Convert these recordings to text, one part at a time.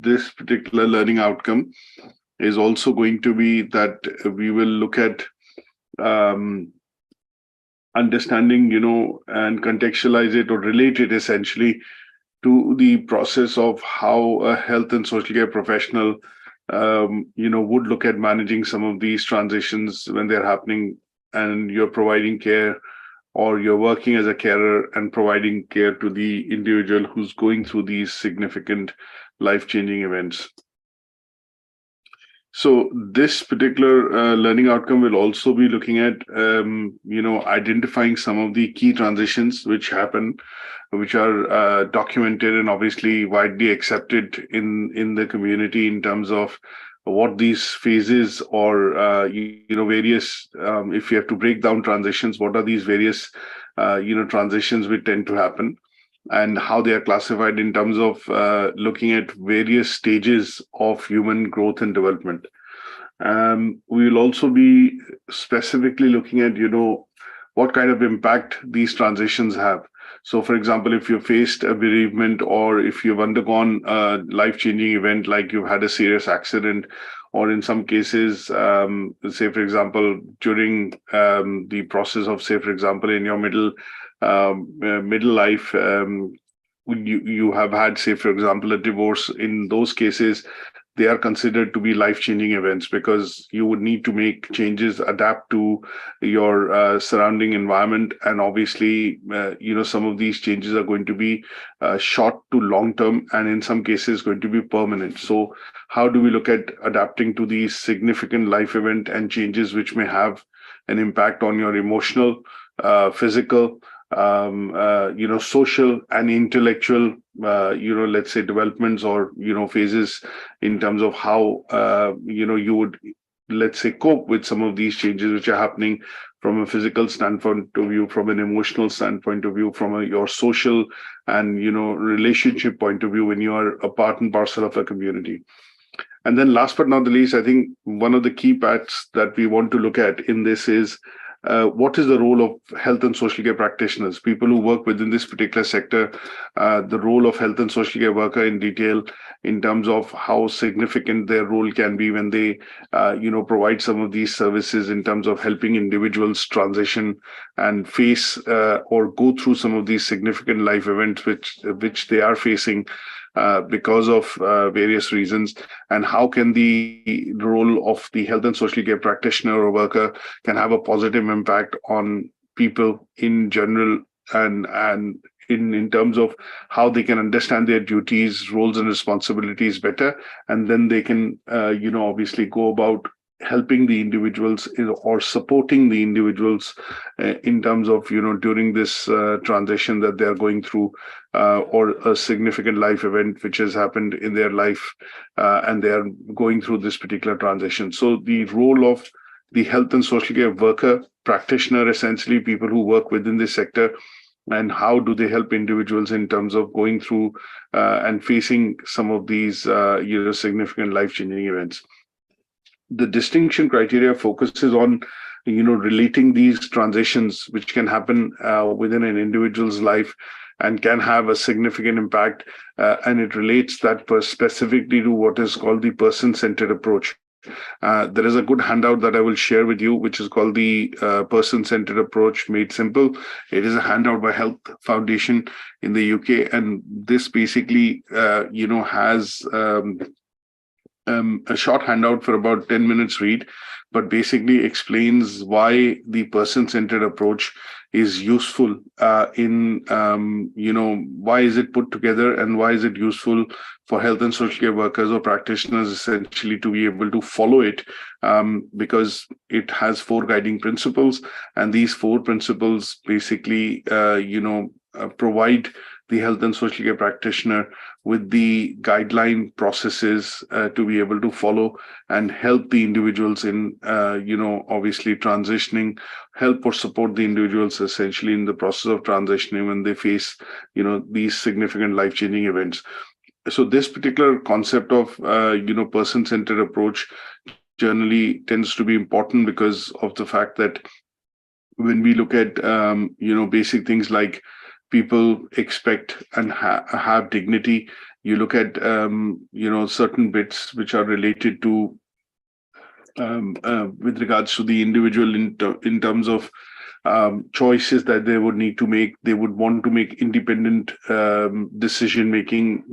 this particular learning outcome is also going to be that we will look at understanding, and contextualize it or relate it essentially to the process of how a health and social care professional, would look at managing some of these transitions when they're happening and you're providing care, or you're working as a carer and providing care to the individual who's going through these significant life-changing events. So this particular learning outcome will also be looking at, identifying some of the key transitions which happen, which are documented and obviously widely accepted in the community in terms of what these phases or, various, if you have to break down transitions, what are these various, transitions which tend to happen, and how they are classified in terms of looking at various stages of human growth and development. We will also be specifically looking at, what kind of impact these transitions have. So, for example, if you faced a bereavement, or if you've undergone a life-changing event, like you've had a serious accident, or in some cases, say, for example, during the process of, say, for example, in your middle life, you have had, say, for example, a divorce. In those cases, they are considered to be life-changing events because you would need to make changes, adapt to your surrounding environment. And obviously, some of these changes are going to be short to long-term, and in some cases going to be permanent. So how do we look at adapting to these significant life event and changes which may have an impact on your emotional, physical, social and intellectual, let's say developments or, phases in terms of how, you would, let's say, cope with some of these changes which are happening from a physical standpoint of view, from an emotional standpoint of view, from your social and, relationship point of view when you are a part and parcel of a community. And then last but not the least, I think one of the key parts that we want to look at in this is what is the role of health and social care practitioners, people who work within this particular sector, the role of health and social care worker in detail, in terms of how significant their role can be when they, provide some of these services in terms of helping individuals transition and face or go through some of these significant life events which they are facing because of various reasons, and how can the role of the health and social care practitioner or worker can have a positive impact on people in general, and in terms of how they can understand their duties, roles and responsibilities better, and then they can obviously go about helping the individuals or supporting the individuals in terms of, during this transition that they're going through, or a significant life event which has happened in their life, and they are going through this particular transition. So the role of the health and social care worker, practitioner, essentially people who work within this sector, and how do they help individuals in terms of going through and facing some of these significant life-changing events. The distinction criteria focuses on, relating these transitions which can happen within an individual's life and can have a significant impact, and it relates that specifically to what is called the person-centered approach. There is a good handout that I will share with you, which is called the Person-Centered Approach Made Simple. It is a handout by Health Foundation in the UK, and this basically, has a short handout for about 10 minutes read, but basically explains why the person-centered approach is useful in, why is it put together and why is it useful for health and social care workers or practitioners essentially to be able to follow it, because it has 4 guiding principles, and these 4 principles basically, provide the health and social care practitioner with the guideline processes to be able to follow and help the individuals in, obviously transitioning, help or support the individuals essentially in the process of transitioning when they face, these significant life-changing events. So this particular concept of, person-centered approach generally tends to be important because of the fact that when we look at, basic things like people expect and have dignity, You look at certain bits which are related to with regards to the individual in terms of choices that they would need to make. They would want to make independent decision making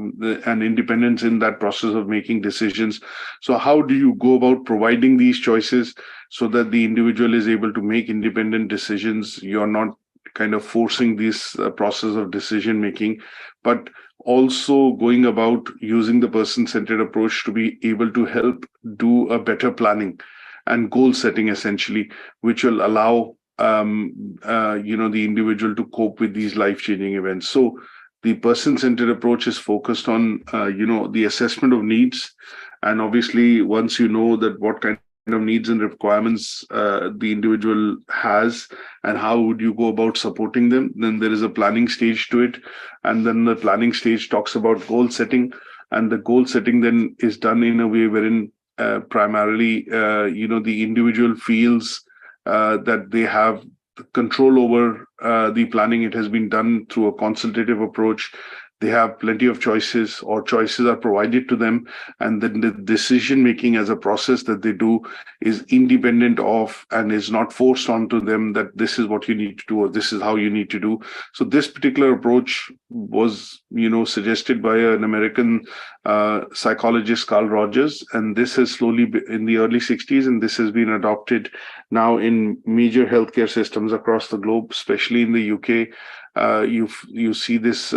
and independence in that process of making decisions. So how do you go about providing these choices so that the individual is able to make independent decisions? You're not kind of forcing this process of decision making, but also going about using the person-centered approach to be able to help do a better planning and goal setting, essentially, which will allow the individual to cope with these life-changing events. So the person-centered approach is focused on the assessment of needs, and obviously once you know that what kind of needs and requirements the individual has and how would you go about supporting them, then there is a planning stage to it, and then the planning stage talks about goal setting, and the goal setting then is done in a way wherein primarily the individual feels that they have control over the planning. It has been done through a consultative approach. They have plenty of choices, or choices are provided to them, and then the decision making as a process that they do is independent of and is not forced onto them that this is what you need to do or this is how you need to do. So this particular approach was suggested by an American psychologist, Carl Rogers, and this has slowly in the early 60s, and this has been adopted now in major healthcare systems across the globe, especially in the UK. You see this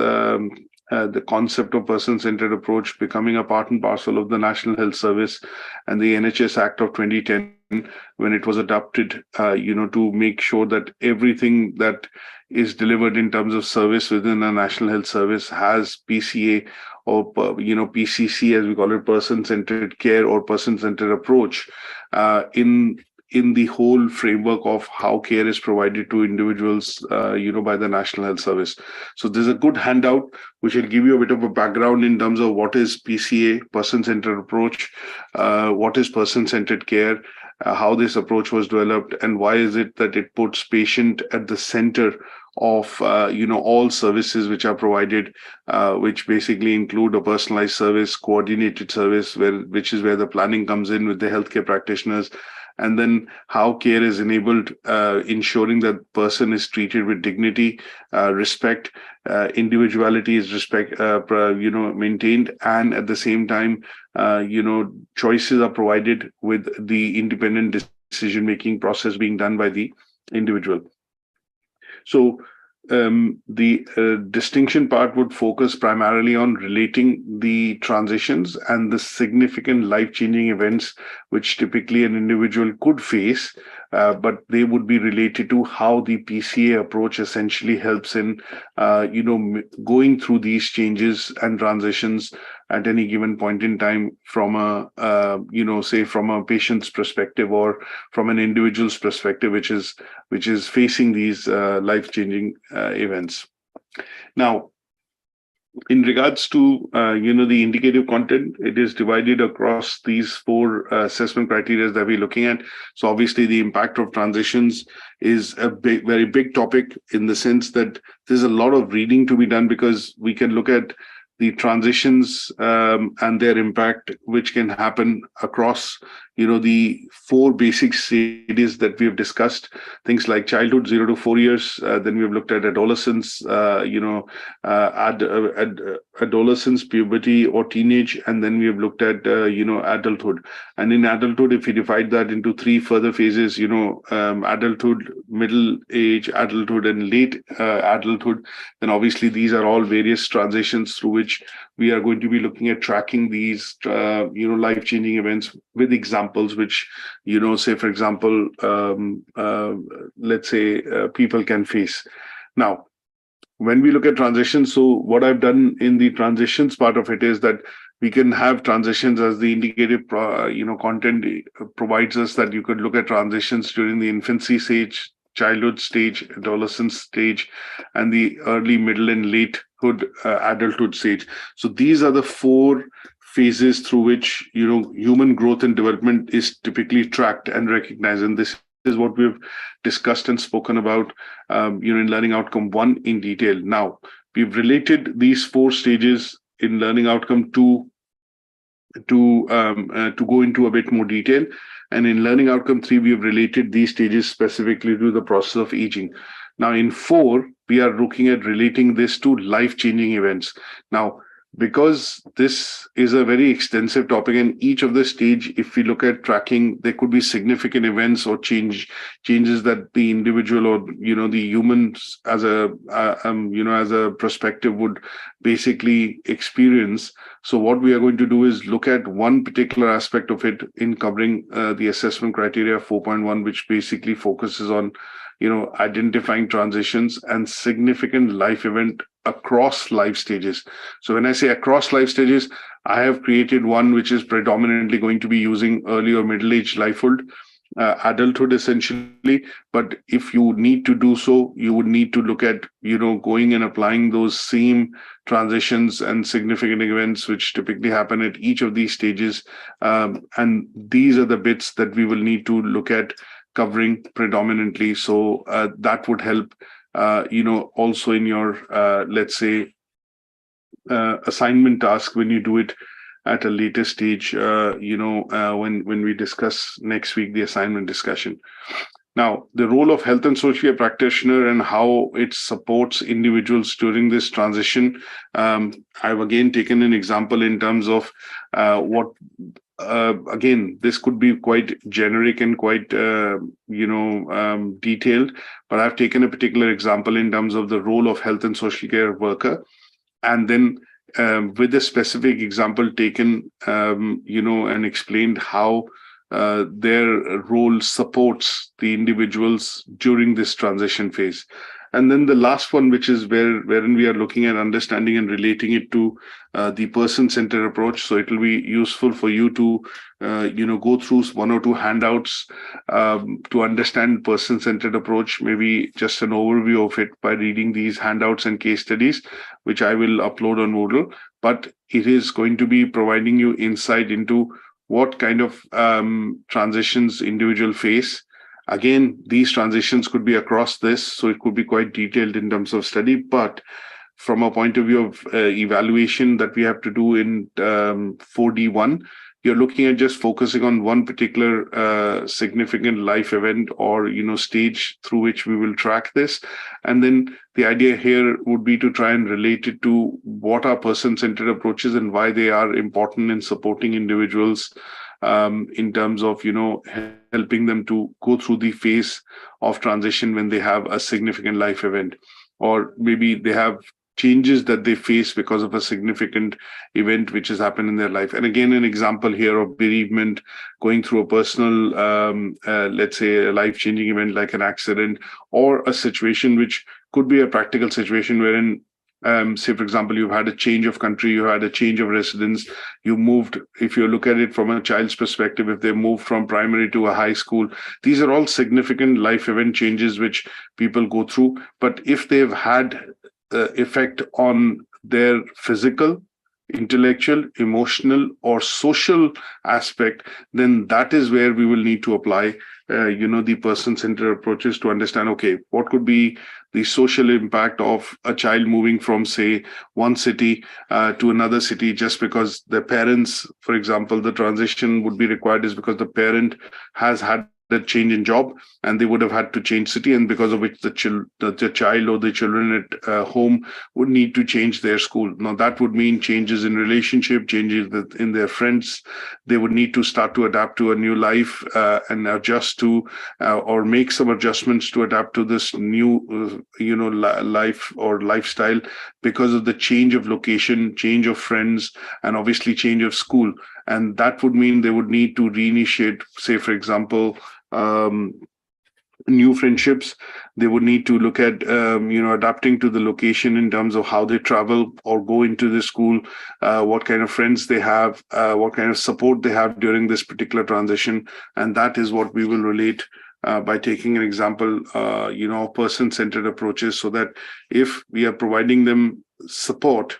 the concept of person-centered approach becoming a part and parcel of the National Health Service and the NHS Act of 2010, when it was adopted, to make sure that everything that is delivered in terms of service within a National Health Service has PCA or PCC, as we call it, person-centered care or person-centered approach in the whole framework of how care is provided to individuals, by the National Health Service. So there's a good handout which will give you a bit of a background in terms of what is PCA, person-centered approach, what is person-centered care, how this approach was developed, and why is it that it puts patient at the center of all services which are provided, which basically include a personalized service, coordinated service, which is where the planning comes in with the healthcare practitioners, and then how care is enabled, ensuring that person is treated with dignity, respect, individuality is maintained, and at the same time, choices are provided with the independent decision-making process being done by the individual. So the distinction part would focus primarily on relating the transitions and the significant life-changing events which typically an individual could face, but they would be related to how the PCA approach essentially helps in, going through these changes and transitions at any given point in time from from a patient's perspective or from an individual's perspective, which is facing these life-changing events. Now, in regards to the indicative content, it is divided across these four assessment criteria that we're looking at. So obviously the impact of transitions is a very big topic, in the sense that there's a lot of reading to be done, because we can look at the transitions and their impact, which can happen across the four basic stages that we have discussed, things like childhood, 0 to 4 years. Then we've looked at adolescence, adolescence, puberty or teenage, and then we have looked at adulthood. And in adulthood, if we divide that into three further phases, adulthood, middle age adulthood, and late adulthood, then obviously these are all various transitions through which we are going to be looking at tracking these life-changing events with examples which say, for example, let's say people can face. Now, when we look at transitions, so what I've done in the transitions part of it is that we can have transitions as the indicative content provides us, that you could look at transitions during the infancy stage, childhood stage, adolescence stage, and the early, middle, and latehood adulthood stage. So these are the four phases through which human growth and development is typically tracked and recognized. And this is what we've discussed and spoken about in Learning Outcome 1 in detail. Now, we've related these four stages in learning outcome 2 to go into a bit more detail. And in learning outcome 3, we have related these stages specifically to the process of aging. Now, in 4, we are looking at relating this to life-changing events. Now, because this is a very extensive topic, and each of the stage, if we look at tracking, there could be significant events or changes that the individual or the humans as a as a perspective would basically experience. So what we are going to do is look at one particular aspect of it in covering the assessment criteria 4.1, which basically focuses on identifying transitions and significant life event across life stages. So when I say across life stages, I have created one which is predominantly going to be using early or middle-aged lifehood, adulthood essentially. But if you need to do so, you would need to look at going and applying those same transitions and significant events which typically happen at each of these stages, and these are the bits that we will need to look at covering predominantly. So that would help also in your let's say assignment task when you do it at a later stage, when we discuss next week the assignment discussion. Now, the role of health and social care practitioner and how it supports individuals during this transition. I've again taken an example in terms of what again, this could be quite generic and quite detailed, but I've taken a particular example in terms of the role of health and social care worker, and then with a specific example taken and explained how their role supports the individuals during this transition phase. And then the last one, which is wherein we are looking at understanding and relating it to the person-centered approach. So it will be useful for you to go through one or two handouts to understand person-centered approach, maybe just an overview of it by reading these handouts and case studies, which I will upload on Moodle. But it is going to be providing you insight into what kind of transitions individual face. Again, these transitions could be across this, so it could be quite detailed in terms of study, but from a point of view of evaluation that we have to do in 4D1, you're looking at just focusing on one particular significant life event or stage through which we will track this. And then the idea here would be to try and relate it to what are person-centered approaches and why they are important in supporting individuals in terms of helping them to go through the phase of transition when they have a significant life event, or maybe they have changes that they face because of a significant event which has happened in their life. And again, an example here of bereavement, going through a personal, let's say a life-changing event like an accident, or a situation which could be a practical situation wherein say, for example, you've had a change of country, you had a change of residence, you moved, if you look at it from a child's perspective, if they moved from primary to a high school, these are all significant life event changes which people go through. But if they've had effect on their physical, intellectual, emotional, or social aspect, then that is where we will need to apply the person-centered approaches to understand, okay, what could be the social impact of a child moving from, say, one city to another city just because the parents, for example, the transition would be required is because the parent has had a change in job and they would have had to change city, and because of which the child or the children at home would need to change their school. Now that would mean changes in relationship, changes in their friends. They would need to start to adapt to a new life and adjust to or make some adjustments to adapt to this new life or lifestyle because of the change of location, change of friends, and obviously change of school. And that would mean they would need to reinitiate, say, for example, new friendships. They would need to look at, adapting to the location in terms of how they travel or go into the school, what kind of friends they have, what kind of support they have during this particular transition. And that is what we will relate by taking an example, person-centered approaches, so that if we are providing them support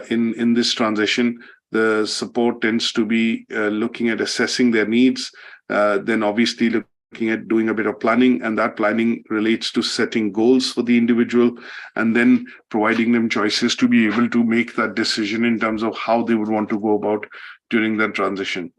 in this transition, the support tends to be looking at assessing their needs, then obviously looking looking at doing a bit of planning, and that planning relates to setting goals for the individual and then providing them choices to be able to make that decision in terms of how they would want to go about during that transition.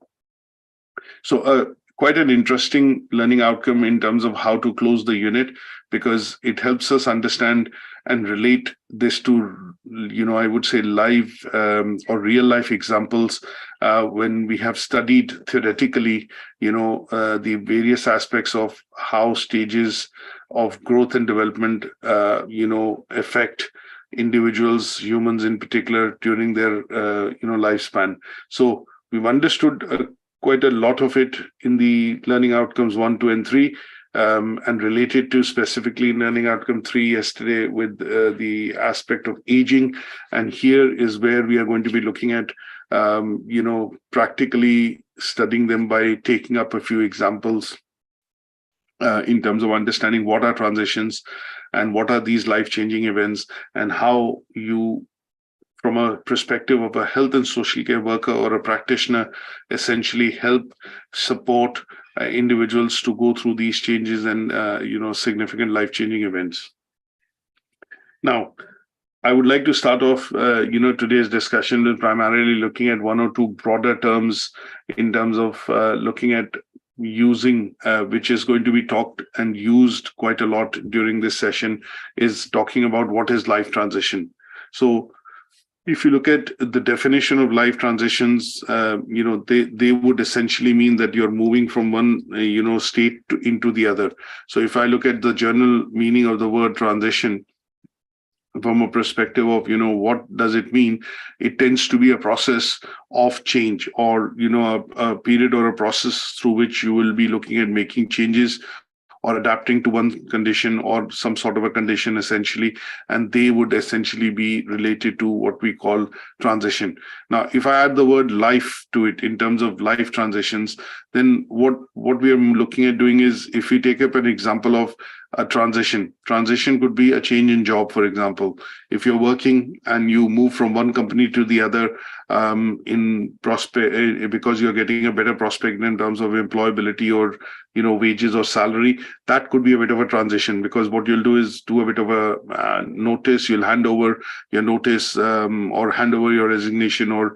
So quite an interesting learning outcome in terms of how to close the unit, because it helps us understand and relate this to, I would say, live or real life examples when we have studied theoretically, the various aspects of how stages of growth and development, affect individuals, humans in particular, during their, lifespan. So we've understood quite a lot of it in the learning outcomes 1, 2, and 3, and related to specifically learning outcome 3 yesterday with the aspect of aging. And here is where we are going to be looking at, practically studying them by taking up a few examples in terms of understanding what are transitions and what are these life-changing events, and how you, from a perspective of a health and social care worker or a practitioner, essentially help support individuals to go through these changes and, significant life-changing events. Now, I would like to start off, today's discussion with primarily looking at one or two broader terms in terms of looking at using, which is going to be talked and used quite a lot during this session, is talking about what is life transition. So if you look at the definition of life transitions, they would essentially mean that you're moving from one, state into the other. So if I look at the general meaning of the word transition, from a perspective of, what does it mean? It tends to be a process of change, or, a period or a process through which you will be looking at making changes or adapting to one condition or some sort of a condition, essentially, and they would essentially be related to what we call transition. Now, if I add the word life to it in terms of life transitions, then what we are looking at doing is, if we take up an example of a transition could be a change in job, for example. If you're working and you move from one company to the other because you're getting a better prospect in terms of employability or, wages or salary, that could be a bit of a transition, because what you'll do is do a bit of a notice. You'll hand over your notice or hand over your resignation, or,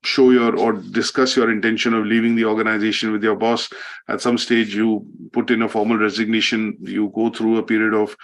show your or discuss your intention of leaving the organization with your boss. At some stage, you put in a formal resignation, you go through a period of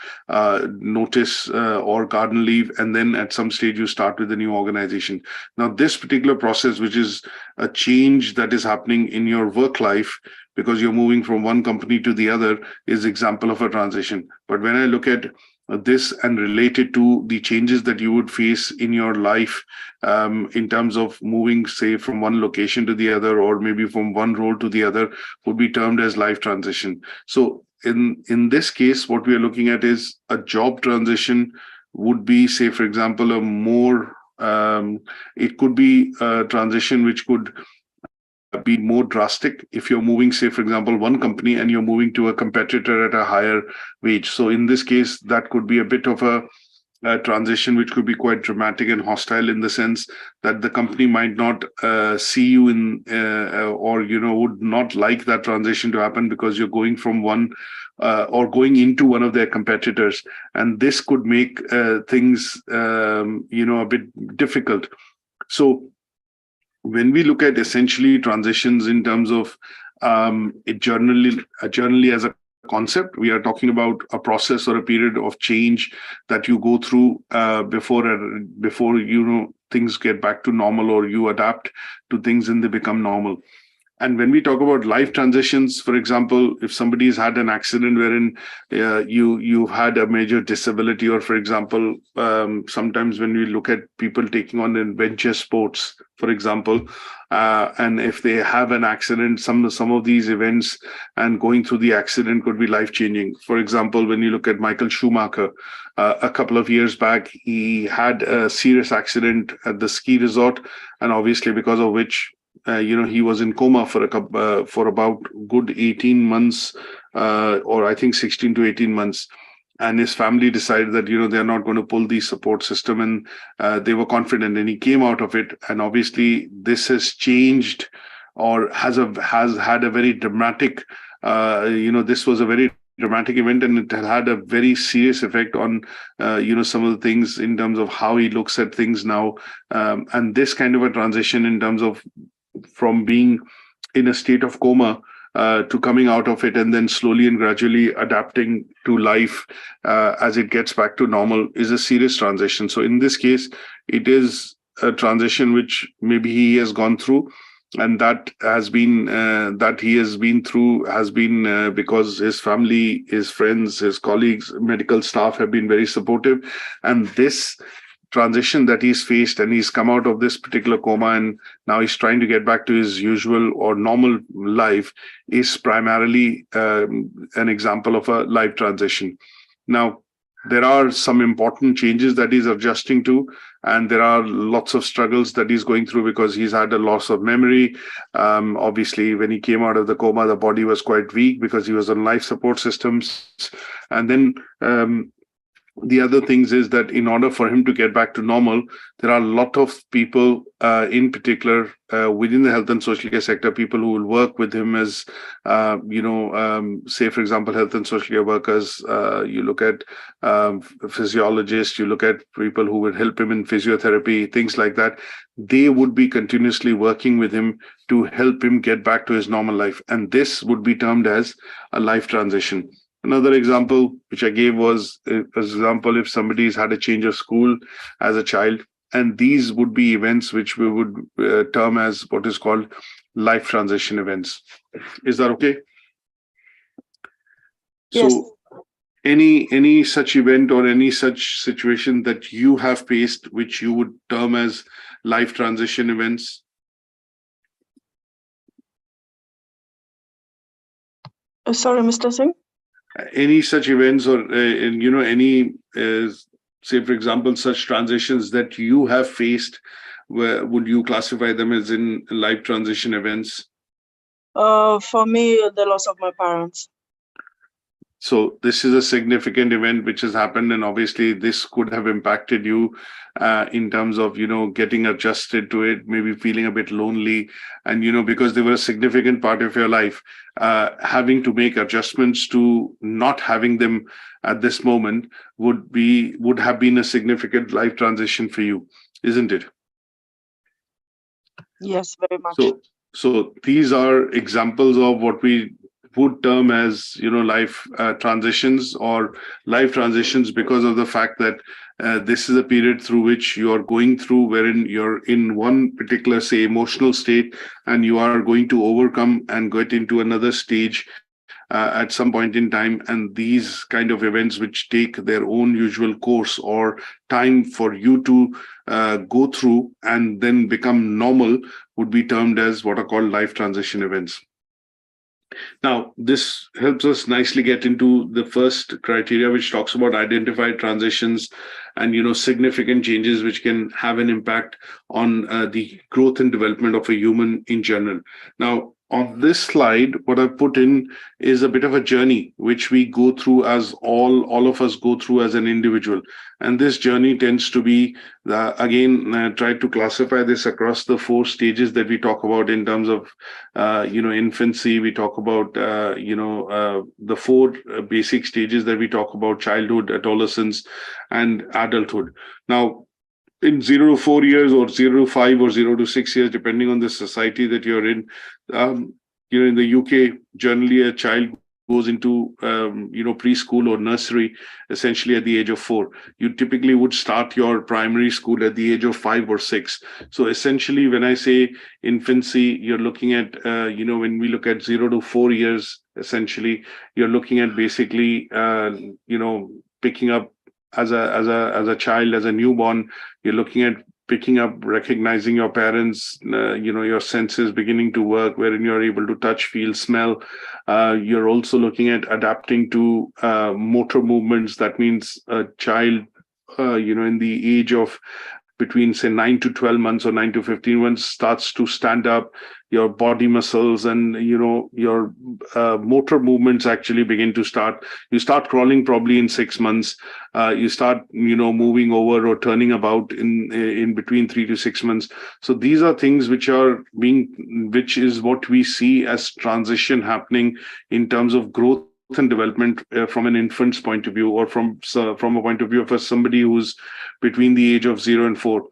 notice or garden leave, and then at some stage you start with the new organization. Now, this particular process, which is a change that is happening in your work life because you're moving from one company to the other, is example of a transition. But when I look at this and related to the changes that you would face in your life in terms of moving, say, from one location to the other, or maybe from one role to the other, would be termed as life transition. So in this case, what we are looking at is a job transition would be, say, for example, a more, it could be a transition which could be more drastic if you're moving, say, for example, one company and you're moving to a competitor at a higher wage. So in this case, that could be a bit of a transition which could be quite dramatic and hostile, in the sense that the company might not see you in or would not like that transition to happen, because you're going from one or going into one of their competitors, and this could make things a bit difficult. So when we look at essentially transitions in terms of it generally as a concept, we are talking about a process or a period of change that you go through before things get back to normal, or you adapt to things and they become normal. And when we talk about life transitions, for example, if somebody's had an accident wherein you've had a major disability, or for example, sometimes when we look at people taking on adventure sports, for example, and if they have an accident, some of these events and going through the accident could be life-changing. For example, when you look at Michael Schumacher, a couple of years back, he had a serious accident at the ski resort, and obviously because of which he was in coma for about good 18 months, or I think 16 to 18 months. And his family decided that, they're not going to pull the support system, and they were confident, and he came out of it. And obviously this has changed, or has had a very dramatic this was a very dramatic event, and it had a very serious effect on some of the things in terms of how he looks at things now, and this kind of a transition in terms of from being in a state of coma to coming out of it and then slowly and gradually adapting to life as it gets back to normal is a serious transition. So in this case, it is a transition which maybe he has gone through, and that has been that he has been through has been because his family, his friends, his colleagues, medical staff have been very supportive, and this transition that he's faced, and he's come out of this particular coma and now he's trying to get back to his usual or normal life, is primarily an example of a life transition. Now, there are some important changes that he's adjusting to, and there are lots of struggles that he's going through because he's had a loss of memory. Obviously, when he came out of the coma, the body was quite weak because he was on life support systems. And then the other things is that in order for him to get back to normal, there are a lot of people, in particular within the health and social care sector, people who will work with him as, say, for example, health and social care workers. You look at physiologists, you look at people who would help him in physiotherapy, things like that. They would be continuously working with him to help him get back to his normal life. And this would be termed as a life transition. Another example which I gave was, for example, if somebody's had a change of school as a child, and these would be events which we would term as what is called life transition events. Is that okay? Yes. So any such event or any such situation that you have faced, which you would term as life transition events? Sorry, Mr. Singh? Any such events or any say, for example, such transitions that you have faced, where would you classify them as in life transition events? For me, the loss of my parents. So this is a significant event which has happened, and obviously this could have impacted you in terms of getting adjusted to it, maybe feeling a bit lonely, and because they were a significant part of your life, having to make adjustments to not having them at this moment would have been a significant life transition for you, isn't it? Yes, very much. So these are examples of what we would term as life transitions, or life transitions because of the fact that this is a period through which you are going through, wherein you're in one particular, say, emotional state, and you are going to overcome and get into another stage at some point in time. And these kind of events, which take their own usual course or time for you to go through and then become normal, would be termed as what are called life transition events. Now, this helps us nicely get into the first criteria, which talks about identified transitions and significant changes which can have an impact on the growth and development of a human in general. Now, on this slide, what I've put in is a bit of a journey which we go through, as all of us go through as an individual. And this journey tends to be, try to classify this across the 4 stages that we talk about in terms of, infancy. We talk about, the 4 basic stages that we talk about: childhood, adolescence, and adulthood. Now, in 0 to 4 years, or 0 to 5, or 0 to 6 years, depending on the society that you're in. In the UK, generally a child goes into preschool or nursery essentially at the age of 4. You typically would start your primary school at the age of 5 or 6. So essentially, when I say infancy, you're looking at when we look at 0 to 4 years, essentially you're looking at basically picking up as a child, as a newborn. You're looking at picking up, recognizing your parents, your senses beginning to work, wherein you're able to touch, feel, smell. You're also looking at adapting to motor movements. That means a child, in the age of between say 9 to 12 months or 9 to 15 months starts to stand up. Your body muscles and your motor movements actually begin to start. You start crawling probably in 6 months. You start moving over or turning about in between 3 to 6 months. So these are things which is what we see as transition happening in terms of growth and development from an infant's point of view, or from a point of view of somebody who's between the age of 0 and 4.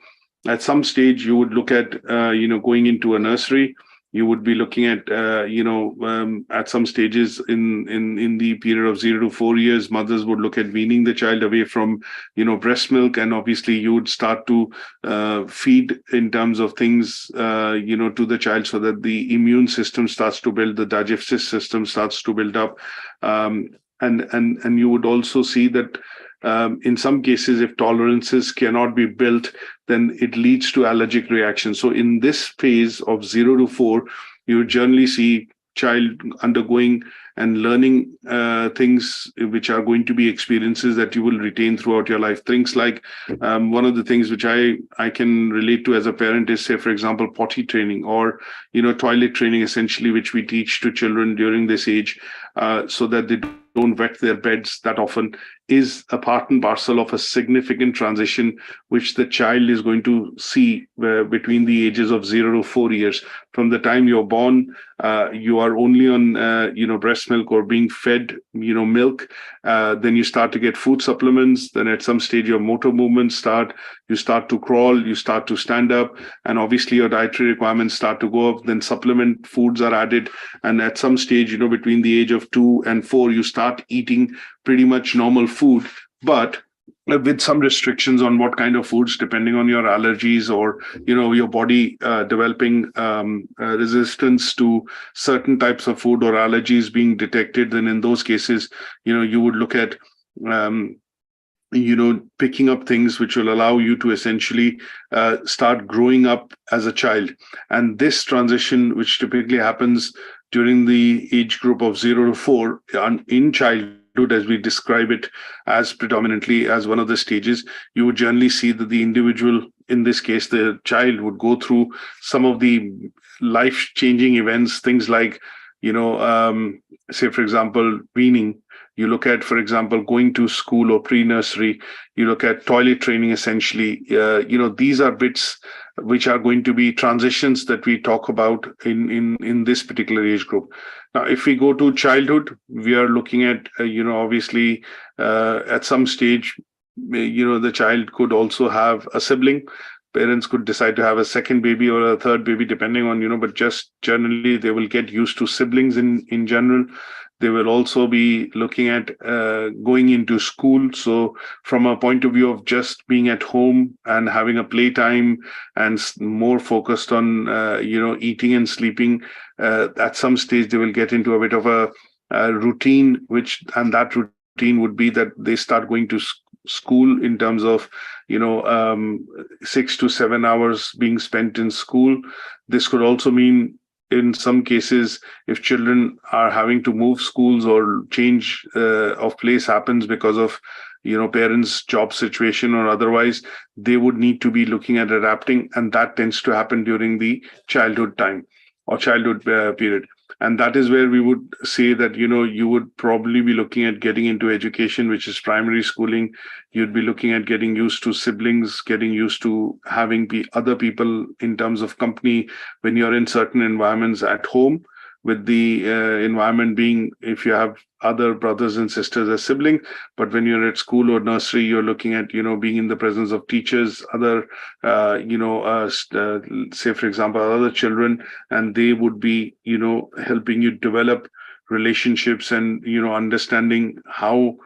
At some stage, you would look at going into a nursery. You would be looking at at some stages in the period of 0 to 4 years, mothers would look at weaning the child away from breast milk, and obviously you would start to feed in terms of things to the child, so that the immune system starts to build, the digestive system starts to build up, and you would also see that in some cases, if tolerances cannot be built, then it leads to allergic reactions. So in this phase of 0 to 4, you generally see child undergoing and learning things which are going to be experiences that you will retain throughout your life. Things like one of the things which I can relate to as a parent is, say, for example, potty training, or toilet training, essentially, which we teach to children during this age, so that they don't wet their beds that often, is a part and parcel of a significant transition which the child is going to see between the ages of 0 to 4 years. From the time you're born, you are only on breast milk or being fed milk. Then you start to get food supplements. Then at some stage your motor movements start. You start to crawl, you start to stand up, and obviously your dietary requirements start to go up. Then supplement foods are added, and at some stage between the age of 2 and 4, you start eating pretty much normal food, but with some restrictions on what kind of foods, depending on your allergies or your body developing resistance to certain types of food, or allergies being detected. Then in those cases, you would look at picking up things which will allow you to essentially start growing up as a child. And this transition, which typically happens during the age group of 0 to 4 in childhood, as we describe it as predominantly as one of the stages, you would generally see that the individual, in this case the child, would go through some of the life-changing events, things like say, for example, weaning. You look at, for example, going to school or pre-nursery. You look at toilet training, essentially. These are bits which are going to be transitions that we talk about in this particular age group. Now, if we go to childhood, we are looking at, obviously, at some stage, the child could also have a sibling. Parents could decide to have a second baby or a third baby, depending on, but just generally they will get used to siblings in general. They will also be looking at going into school. So from a point of view of just being at home and having a playtime and more focused on, eating and sleeping, at some stage they will get into a bit of a routine, and that routine would be that they start going to school in terms of 6 to 7 hours being spent in school. This could also mean, in some cases, if children are having to move schools or change of place happens because of parents' job situation or otherwise, they would need to be looking at adapting, and that tends to happen during the childhood time or childhood period. And that is where we would say that, you would probably be looking at getting into education, which is primary schooling. You'd be looking at getting used to siblings, getting used to having other people in terms of company when you're in certain environments at home, with the environment being, if you have other brothers and sisters as siblings. But when you're at school or nursery, you're looking at, being in the presence of teachers, other, say, for example, other children, and they would be, helping you develop relationships and, understanding how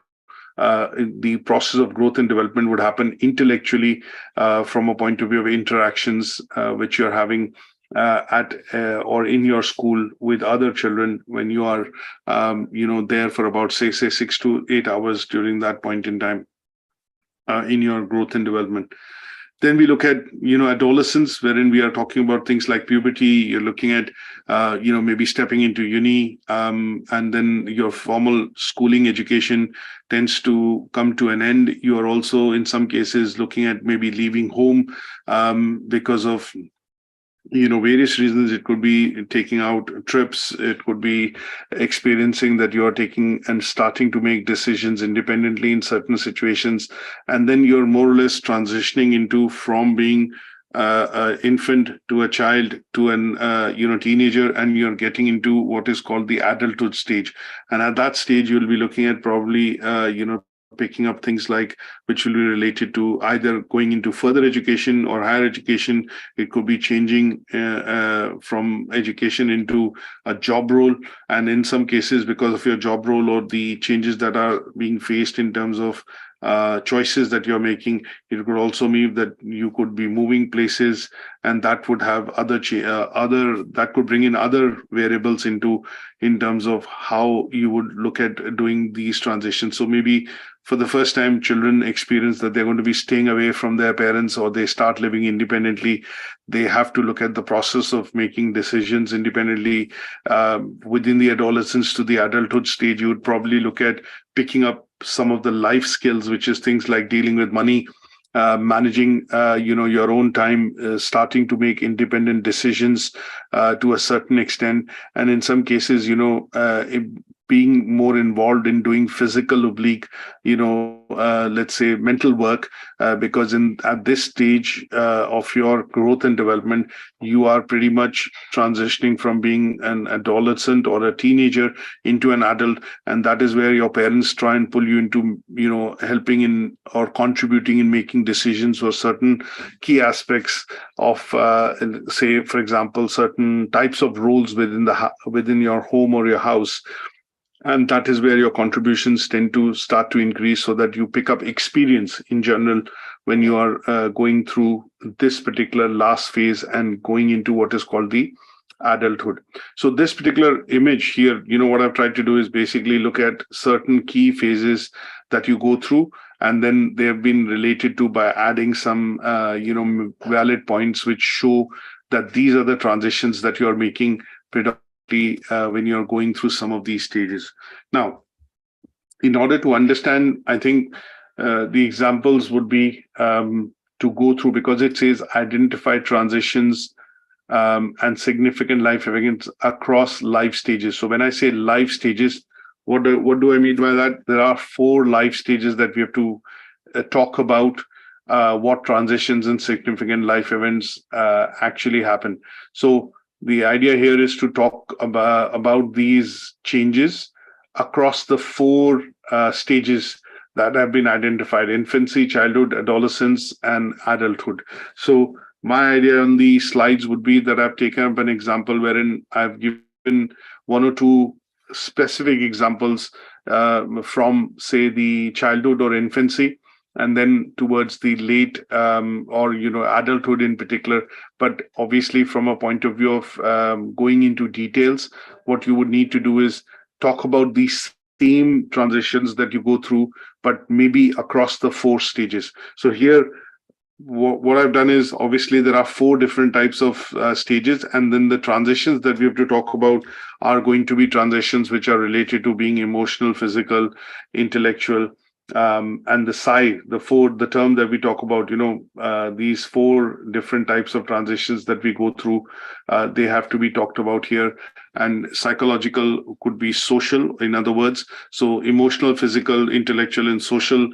the process of growth and development would happen intellectually from a point of view of interactions which you're having or in your school with other children when you are there for about say 6 to 8 hours during that point in time in your growth and development. Then we look at, adolescence, wherein we are talking about things like puberty. You're looking at, maybe stepping into uni, and then your formal schooling education tends to come to an end. You are also, in some cases, looking at maybe leaving home because of various reasons. It could be taking out trips, it could be experiencing that you're taking and starting to make decisions independently in certain situations, and then you're more or less transitioning into from being an infant to a child to an teenager, and you're getting into what is called the adulthood stage. And at that stage you'll be looking at probably picking up things like, which will be related to either going into further education or higher education. It could be changing from education into a job role. And in some cases, because of your job role or the changes that are being faced in terms of choices that you're making, it could also mean that you could be moving places, and that would have that could bring in other variables in terms of how you would look at doing these transitions. So maybe for the first time, children experience that they're going to be staying away from their parents, or they start living independently. They have to look at the process of making decisions independently. Within the adolescence to the adulthood stage, you would probably look at picking up some of the life skills, which is things like dealing with money, managing your own time, starting to make independent decisions to a certain extent, and in some cases being more involved in doing physical oblique, let's say mental work, because at this stage of your growth and development, you are pretty much transitioning from being an adolescent or a teenager into an adult, and that is where your parents try and pull you into helping in or contributing in making decisions for certain key aspects of say, for example, certain types of roles within your home or your house. And that is where your contributions tend to start to increase, so that you pick up experience in general when you are going through this particular last phase and going into what is called the adulthood. So this particular image here, what I've tried to do is basically look at certain key phases that you go through, and then they have been related to by adding some valid points which show that these are the transitions that you are making predominantly when you're going through some of these stages. Now, in order to understand, I think the examples would be to go through, because it says identify transitions and significant life events across life stages. So when I say life stages, what do I mean by that? There are 4 life stages that we have to talk about what transitions and significant life events actually happen. So the idea here is to talk about these changes across the 4 stages that have been identified: infancy, childhood, adolescence, and adulthood. So my idea on the slides would be that I've taken up an example wherein I've given 1 or 2 specific examples from, say, the childhood or infancy, and then towards the late or adulthood in particular. But obviously, from a point of view of going into details, what you would need to do is talk about these same transitions that you go through, but maybe across the 4 stages. So here, what I've done is, obviously there are 4 different types of stages, and then the transitions that we have to talk about are going to be transitions which are related to being emotional, physical, intellectual, and the psi, the term that we talk about, these 4 different types of transitions that we go through, they have to be talked about here. And psychological could be social, in other words. So emotional, physical, intellectual, and social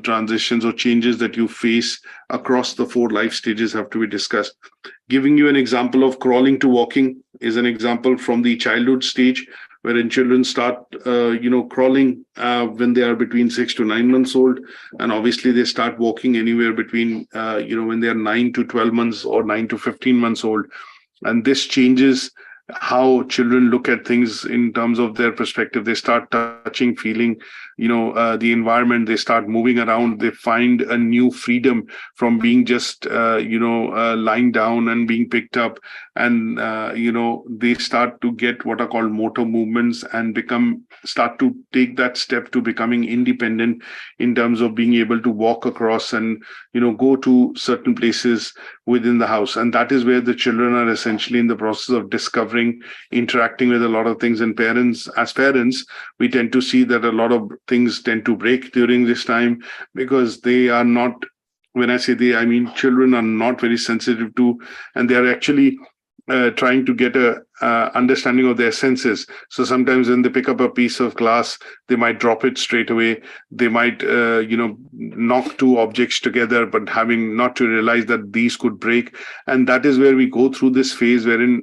transitions or changes that you face across the 4 life stages have to be discussed. Giving you an example of crawling to walking is an example from the childhood stage, wherein children start, crawling when they are between 6 to 9 months old, and obviously they start walking anywhere between, when they are 9 to 12 months or 9 to 15 months old, and this changes how children look at things in terms of their perspective. They start touching, feeling, the environment. They start moving around. They find a new freedom from being just, lying down and being picked up. And, they start to get what are called motor movements and start to take that step to becoming independent in terms of being able to walk across and, go to certain places within the house. And that is where the children are essentially in the process of discovering, interacting with a lot of things. And as parents, we tend to see that a lot of things tend to break during this time, because they are not, when I say they, I mean children are not very sensitive to, and they are actually trying to get a understanding of their senses. So sometimes when they pick up a piece of glass, they might drop it straight away. They might, knock two objects together, but having not to realize that these could break. And that is where we go through this phase wherein,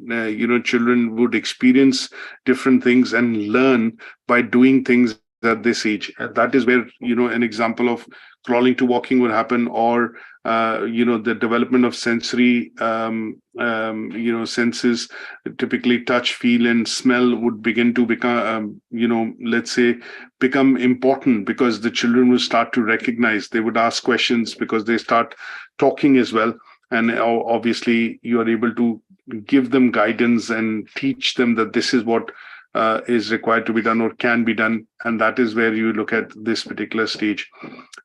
children would experience different things and learn by doing things at this age. And that is where, an example of crawling to walking would happen, or the development of sensory senses, typically touch, feel, and smell, would begin to become, let's say, become important, because the children will start to recognize. They would ask questions because they start talking as well. And obviously, you are able to give them guidance and teach them that this is what is required to be done or can be done. And that is where you look at this particular stage.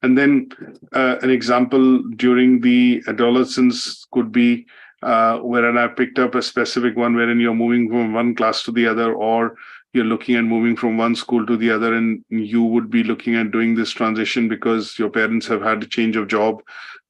And then an example during the adolescence could be wherein I picked up a specific one wherein you're moving from one class to the other, or you're looking at moving from one school to the other, and you would be looking at doing this transition because your parents have had a change of job.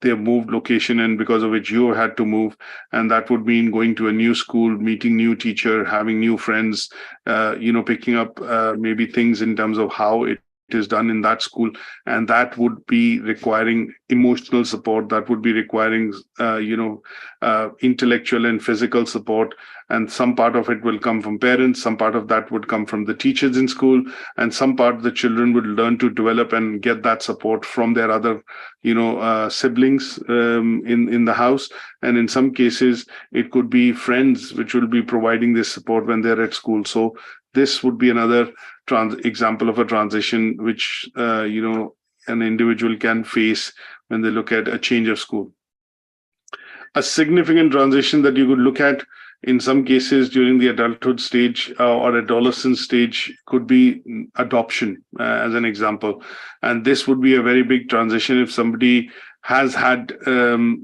They have moved location, and because of which you had to move. And that would mean going to a new school, meeting new teacher, having new friends, picking up maybe things in terms of how it is done in that school. And that would be requiring emotional support. That would be requiring, intellectual and physical support. And some part of it will come from parents. Some part of that would come from the teachers in school. And some part the children would learn to develop and get that support from their other, siblings in the house. And in some cases, it could be friends which will be providing this support when they're at school. So this would be another example of a transition which an individual can face when they look at a change of school. A significant transition that you could look at in some cases during the adulthood stage or adolescent stage could be adoption, as an example. And this would be a very big transition if somebody has had, has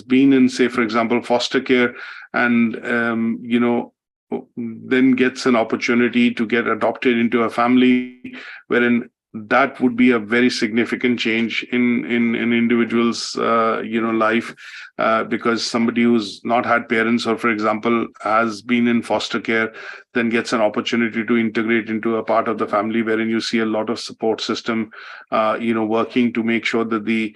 been in, say, for example, foster care, and, then gets an opportunity to get adopted into a family, wherein that would be a very significant change in an individual's life, because somebody who's not had parents, or for example has been in foster care, then gets an opportunity to integrate into a part of the family wherein you see a lot of support system working to make sure that the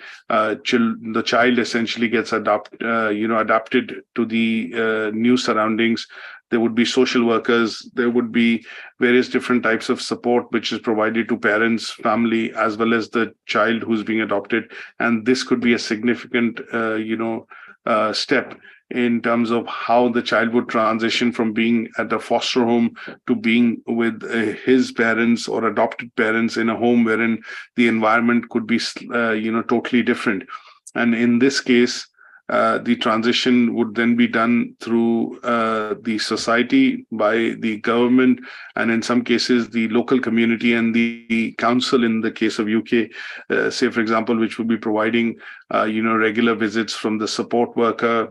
child essentially gets adapted to the new surroundings. There would be social workers. There would be various different types of support which is provided to parents, family, as well as the child who's being adopted. And this could be a significant, step in terms of how the child would transition from being at a foster home to being with his parents or adopted parents in a home wherein the environment could be, totally different. And in this case, the transition would then be done through the society, by the government, and in some cases the local community and the council in the case of UK, say for example, which would be providing regular visits from the support worker,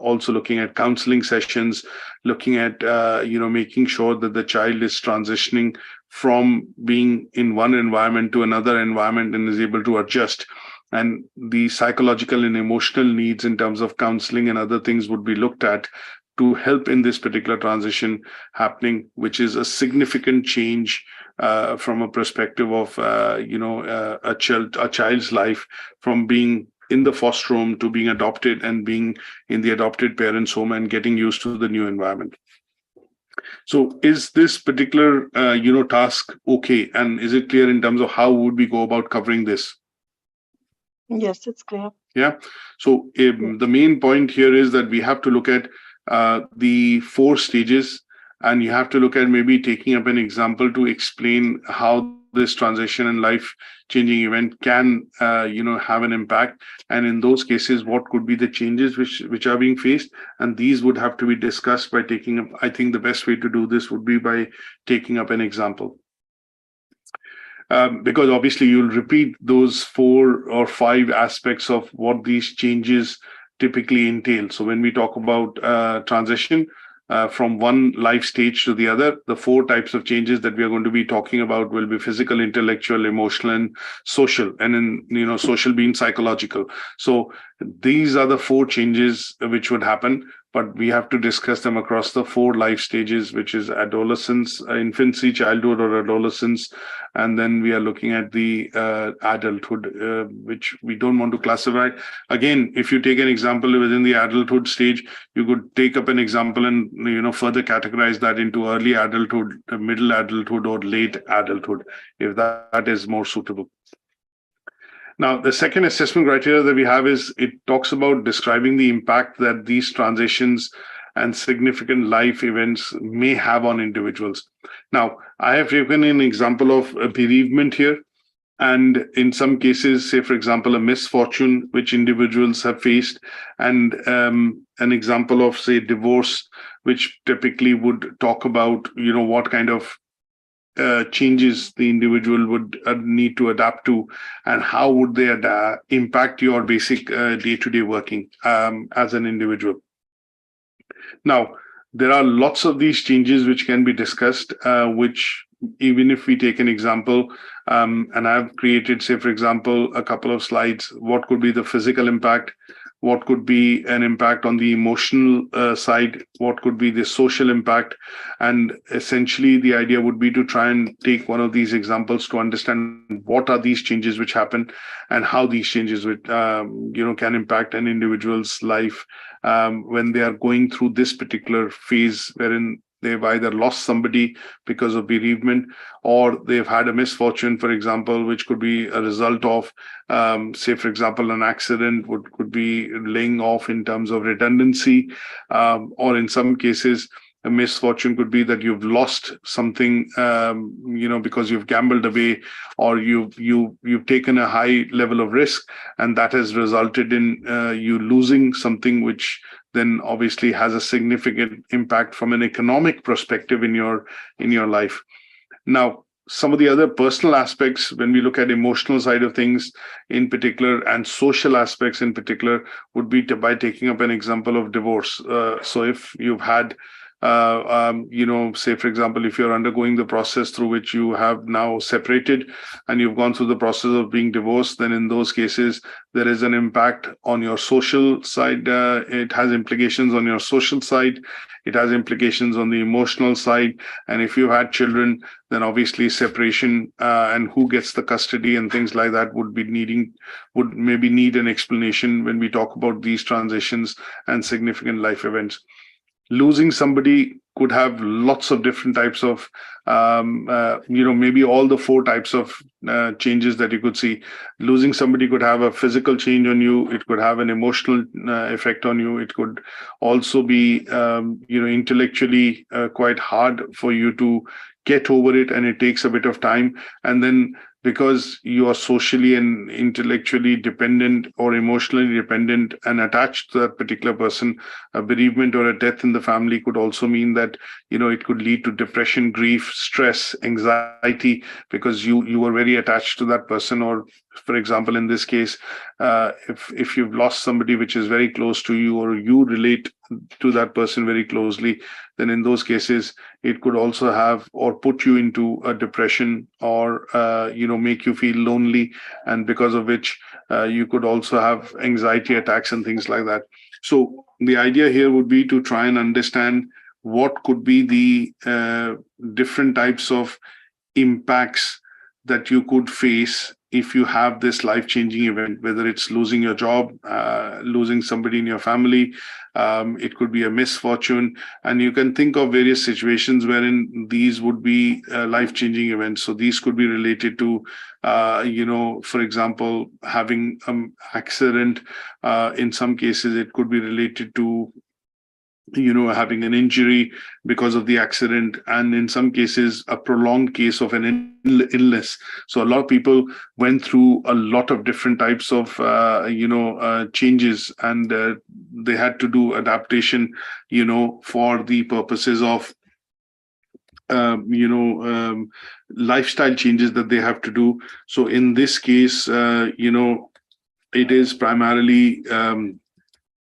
also looking at counseling sessions, looking at making sure that the child is transitioning from being in one environment to another environment and is able to adjust. And the psychological and emotional needs in terms of counseling and other things would be looked at to help in this particular transition happening, which is a significant change from a perspective of a child's life, from being in the foster home to being adopted and being in the adopted parents' home and getting used to the new environment. So is this particular task okay, and is it clear in terms of how would we go about covering this? Yes, it's clear. Yeah. So the main point here is that we have to look at the 4 stages, and you have to look at maybe taking up an example to explain how this transition and life changing event can have an impact, and in those cases what could be the changes which are being faced, and these would have to be discussed by taking up. I think the best way to do this would be by taking up an example. Because obviously you'll repeat those 4 or 5 aspects of what these changes typically entail. So when we talk about transition from one life stage to the other, the 4 types of changes that we are going to be talking about will be physical, intellectual, emotional, and social. And in social being psychological. So these are the 4 changes which would happen, but we have to discuss them across the 4 life stages, which is adolescence, infancy, childhood, or adolescence, and then we are looking at the adulthood, which we don't want to classify. Again, if you take an example within the adulthood stage, you could take up an example and further categorize that into early adulthood, middle adulthood, or late adulthood, if that is more suitable. Now, the second assessment criteria that we have is it talks about describing the impact that these transitions and significant life events may have on individuals. Now, I have taken an example of a bereavement here. And in some cases, say, for example, a misfortune which individuals have faced, and an example of, say, divorce, which typically would talk about, what kind of changes the individual would need to adapt to, and how would they impact your basic day-to-day working as an individual. Now, there are lots of these changes which can be discussed, which even if we take an example, and I've created, say, for example, a couple of slides, what could be the physical impact, what could be an impact on the emotional side, what could be the social impact. And essentially, the idea would be to try and take one of these examples to understand what are these changes which happen and how these changes would, can impact an individual's life when they are going through this particular phase wherein they've either lost somebody because of bereavement, or they've had a misfortune, for example, which could be a result of, say, for example, an accident, could be laying off in terms of redundancy, or in some cases, a misfortune could be that you've lost something, because you've gambled away, or you've taken a high level of risk, and that has resulted in you losing something, which then obviously has a significant impact from an economic perspective in your life. Now, some of the other personal aspects, when we look at emotional side of things in particular, and social aspects in particular, would be by taking up an example of divorce. So if you've had say, for example, if you're undergoing the process through which you have now separated and you've gone through the process of being divorced, then in those cases, there is an impact on your social side. It has implications on your social side. It has implications on the emotional side. And if you had children, then obviously separation and who gets the custody and things like that would maybe need an explanation when we talk about these transitions and significant life events. Losing somebody could have lots of different types of, maybe all the 4 types of changes that you could see. Losing somebody could have a physical change on you. It could have an emotional effect on you. It could also be, intellectually quite hard for you to get over it, and it takes a bit of time. And then because you are socially and intellectually dependent or emotionally dependent and attached to that particular person, a bereavement or a death in the family could also mean that, it could lead to depression, grief, stress, anxiety, because you were very attached to that person. Or, for example, in this case, if you've lost somebody which is very close to you, or you relate to that person very closely, then in those cases, it could also have or put you into a depression, or, make you feel lonely. And because of which you could also have anxiety attacks and things like that. So the idea here would be to try and understand what could be the different types of impacts that you could face if you have this life-changing event, whether it's losing your job, losing somebody in your family, it could be a misfortune, and you can think of various situations wherein these would be life-changing events. So these could be related to, for example, having an accident. In some cases, it could be related to having an injury because of the accident, and in some cases, a prolonged case of an illness. So a lot of people went through a lot of different types of, changes, and they had to do adaptation, for the purposes of, lifestyle changes that they have to do. So in this case, it is primarily,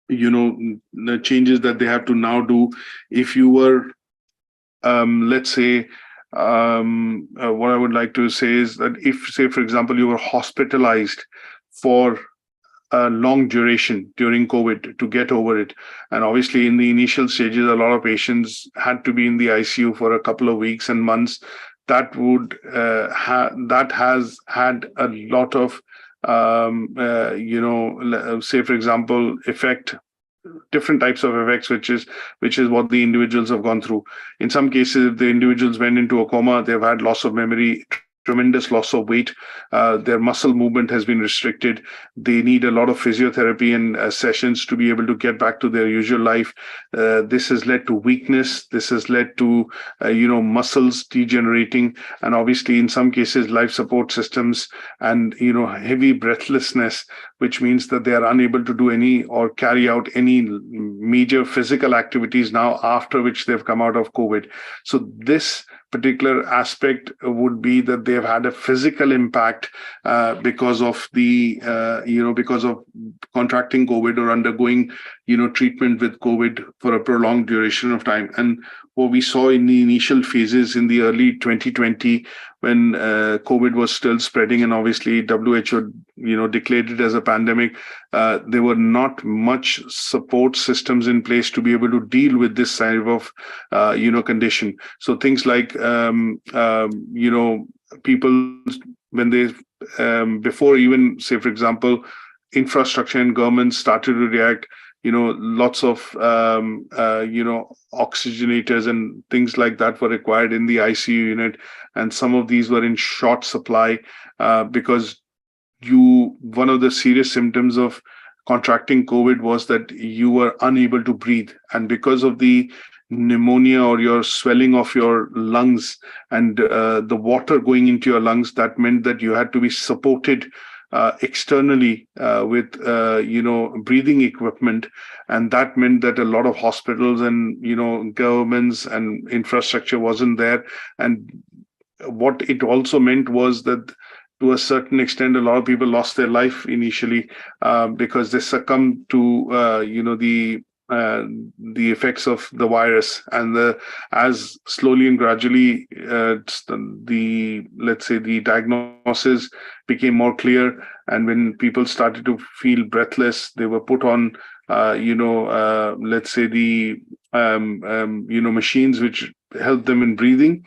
the changes that they have to now do. If you were, let's say, what I would like to say is that if, say, for example, you were hospitalized for a long duration during COVID to get over it, and obviously in the initial stages, a lot of patients had to be in the ICU for a couple of weeks and months. That would that has had a lot of, say, for example, different types of effects, which is what the individuals have gone through. In some cases, if the individuals went into a coma, they've had loss of memory, tremendous loss of weight, their muscle movement has been restricted. They need a lot of physiotherapy and sessions to be able to get back to their usual life. This has led to weakness. This has led to, muscles degenerating, and obviously in some cases, life support systems and, heavy breathlessness, which means that they are unable to do any or carry out any major physical activities now, after which they've come out of COVID. So this particular aspect would be that they have had a physical impact because of the, because of contracting COVID or undergoing, treatment with COVID for a prolonged duration of time. And what we saw in the initial phases in the early 2020, when COVID was still spreading, and obviously WHO, declared it as a pandemic, there were not much support systems in place to be able to deal with this type of, condition. So things like, people, when they, before even, say, for example, infrastructure and governments started to react, lots of, oxygenators and things like that were required in the ICU unit. And some of these were in short supply because one of the serious symptoms of contracting COVID was that you were unable to breathe. And because of the pneumonia or your swelling of your lungs and the water going into your lungs, that meant that you had to be supported externally with breathing equipment, and that meant that a lot of hospitals and governments and infrastructure wasn't there. And what it also meant was that, to a certain extent, a lot of people lost their life initially because they succumbed to the effects of the virus. And as slowly and gradually the diagnosis became more clear, and when people started to feel breathless, they were put on machines which helped them in breathing.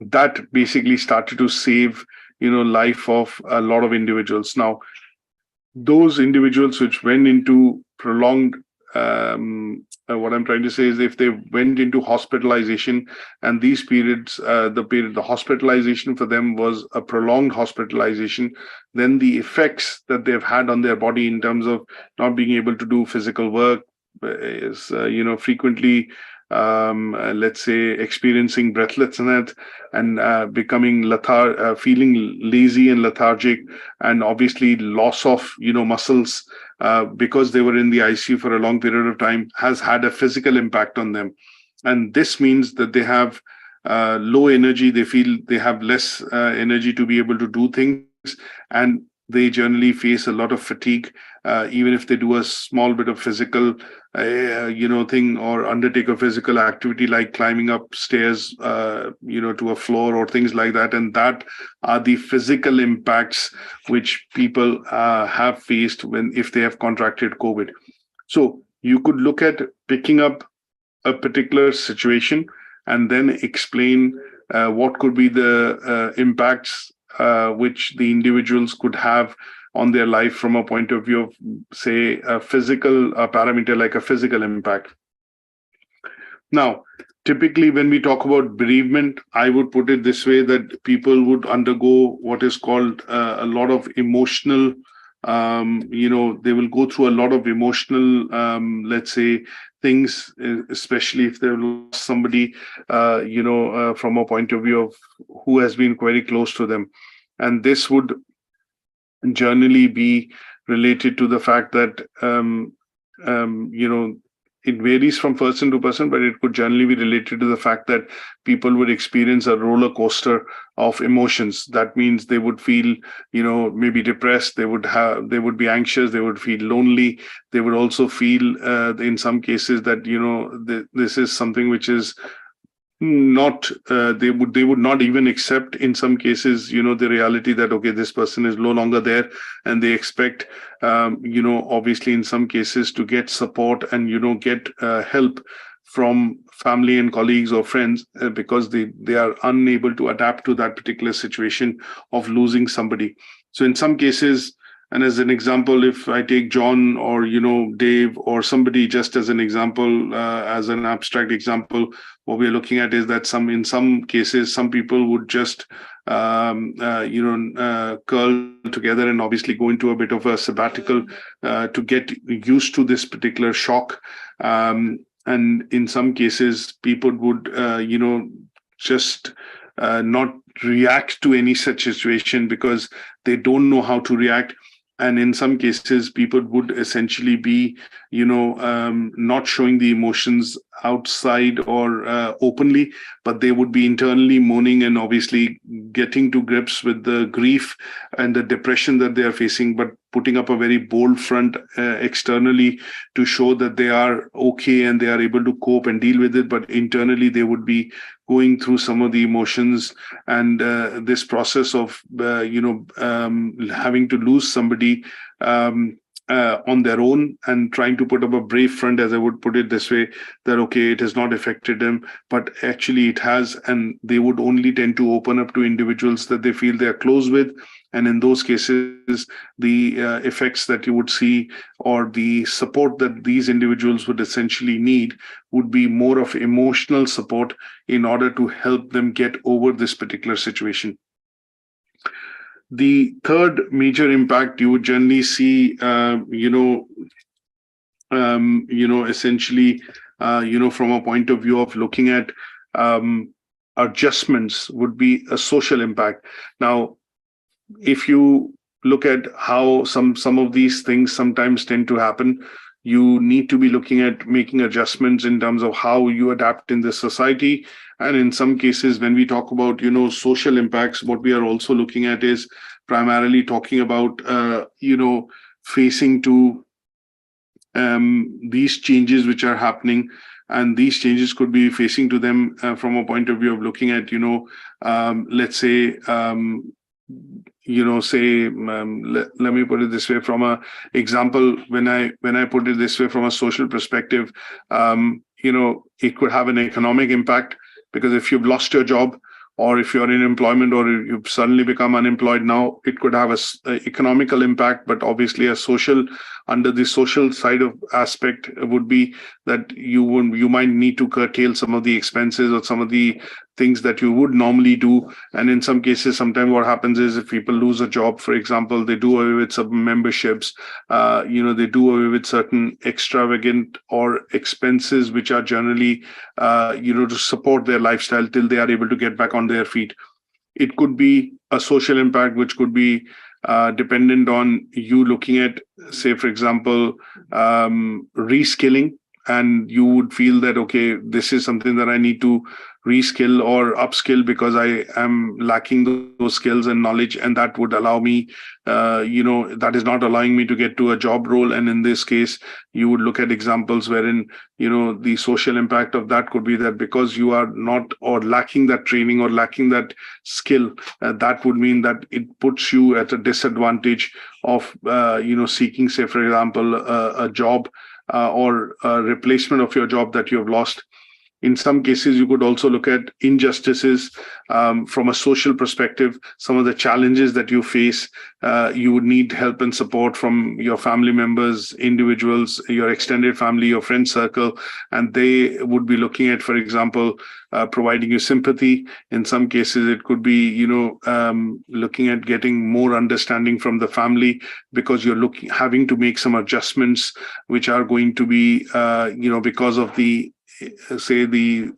That basically started to save life of a lot of individuals. Now, those individuals which went into prolonged, what I'm trying to say is, if they went into hospitalization, and these periods, the hospitalization for them was a prolonged hospitalization, then the effects that they've had on their body in terms of not being able to do physical work is, frequently, experiencing breathlessness and becoming feeling lazy and lethargic, and obviously loss of muscles because they were in the ICU for a long period of time, has had a physical impact on them. And this means that they have low energy. They feel they have less energy to be able to do things, and they generally face a lot of fatigue, even if they do a small bit of physical, thing, or undertake a physical activity like climbing up stairs, to a floor or things like that. And that are the physical impacts which people have faced if they have contracted COVID. So you could look at picking up a particular situation and then explain what could be the impacts which the individuals could have on their life from a point of view of, say, a physical parameter like a physical impact. Now, typically when we talk about bereavement, I would put it this way, that people would undergo what is called a lot of emotional, they will go through a lot of emotional, things, especially if they've lost somebody, from a point of view of who has been very close to them. And this would generally be related to the fact that, it varies from person to person, but it could generally be related to the fact that people would experience a roller coaster of emotions. That means they would feel, maybe depressed, they would be anxious, they would feel lonely, they would also feel, in some cases that, this is something which is not they would not even accept in some cases, the reality that, okay, this person is no longer there, and they expect, obviously in some cases to get support and get help from family and colleagues or friends, because they are unable to adapt to that particular situation of losing somebody. So in some cases, and as an example, if I take John or Dave or somebody just as an example, as an abstract example, what we're looking at is that in some cases, some people would just curl together and obviously go into a bit of a sabbatical to get used to this particular shock. And in some cases, people would just not react to any such situation because they don't know how to react. And in some cases, people would essentially be, not showing the emotions outside or openly, but they would be internally moaning and obviously getting to grips with the grief and the depression that they are facing, but putting up a very bold front externally to show that they are okay and they are able to cope and deal with it. But internally, they would be going through some of the emotions and this process of, having to lose somebody on their own and trying to put up a brave front, as I would put it this way, that, okay, it has not affected them, but actually it has. And they would only tend to open up to individuals that they feel they are close with. And in those cases, the effects that you would see or the support that these individuals would essentially need would be more of emotional support in order to help them get over this particular situation. The third major impact you would generally see, essentially, from a point of view of looking at adjustments would be a social impact. Now, if you look at how some of these things sometimes tend to happen, you need to be looking at making adjustments in terms of how you adapt in this society. And in some cases, when we talk about, social impacts, what we are also looking at is primarily talking about, facing to these changes which are happening. And these changes could be facing to them from a point of view of looking at, let's say, let me put it this way, from a example, when I put it this way, from a social perspective, it could have an economic impact, because if you've lost your job, or if you're in employment, or you've suddenly become unemployed now, it could have a economical impact, but obviously under the social side of aspect would be that you might need to curtail some of the expenses or some of the things that you would normally do. And in some cases, sometimes what happens is, if people lose a job, for example, they do away with some memberships, they do away with certain extravagant or expenses which are generally, to support their lifestyle till they are able to get back on their feet. It could be a social impact, which could be dependent on you looking at, say, for example, reskilling, and you would feel that, okay, this is something that I need to reskill or upskill because I am lacking those skills and knowledge, and that would allow me, that is not allowing me to get to a job role. And in this case, you would look at examples wherein, the social impact of that could be that because you are not, or lacking that training or lacking that skill, that would mean that it puts you at a disadvantage of, seeking, say, for example, a job or a replacement of your job that you have lost. In some cases, you could also look at injustices from a social perspective, some of the challenges that you face. You would need help and support from your family members, individuals, your extended family, your friend circle, and they would be looking at, for example, providing you sympathy. In some cases, it could be, looking at getting more understanding from the family, because you're having to make some adjustments, which are going to be, because of the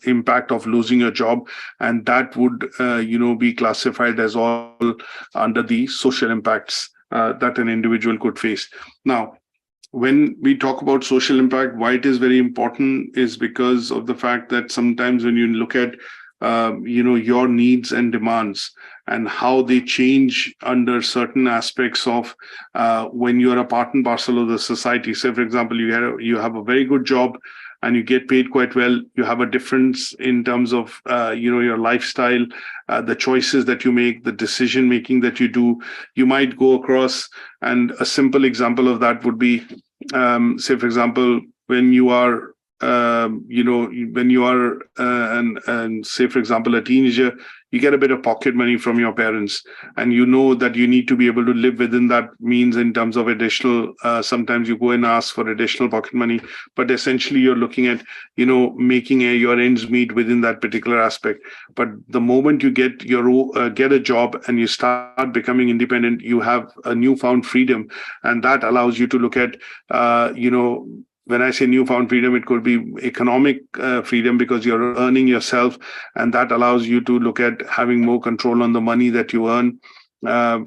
impact of losing your job, and that would be classified as all under the social impacts that an individual could face. Now, when we talk about social impact, why it is very important is because of the fact that sometimes when you look at your needs and demands and how they change under certain aspects of when you're a part and parcel of the society. Say, for example, you have a very good job and you get paid quite well. You have a difference in terms of your lifestyle, the choices that you make, the decision making that you do. You might go across, and a simple example of that would be, say, for example, when you are and say, for example, a teenager, you get a bit of pocket money from your parents, and you know that you need to be able to live within that means in terms of additional, sometimes you go and ask for additional pocket money, but essentially you're looking at, making your ends meet within that particular aspect. But the moment you get a job and you start becoming independent, you have a newfound freedom, and that allows you to look at, when I say newfound freedom, it could be economic freedom, because you're earning yourself, and that allows you to look at having more control on the money that you earn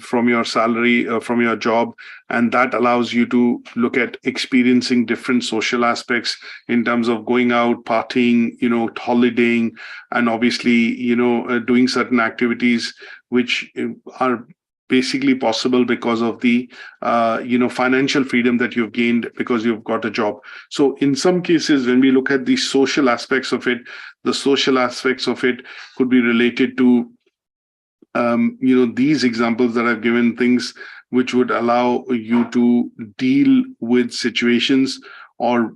from your salary, from your job, and that allows you to look at experiencing different social aspects in terms of going out, partying, holidaying, and obviously, doing certain activities which are basically possible because of the financial freedom that you've gained because you've got a job. So in some cases, when we look at the social aspects of it, the social aspects of it could be related to these examples that I've given, things which would allow you to deal with situations or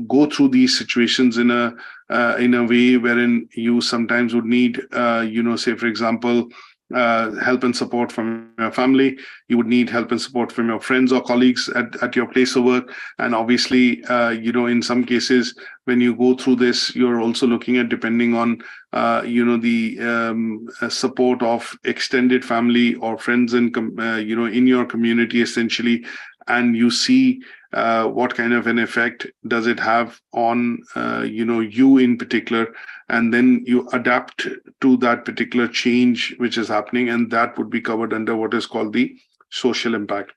go through these situations in a way wherein you sometimes would need say, for example, help and support from your family. You would need help and support from your friends or colleagues at your place of work. And obviously, in some cases, when you go through this, you're also looking at, depending on, the support of extended family or friends in your community, essentially. And you see what kind of an effect does it have on, you in particular, and then you adapt to that particular change which is happening, and that would be covered under what is called the social impact.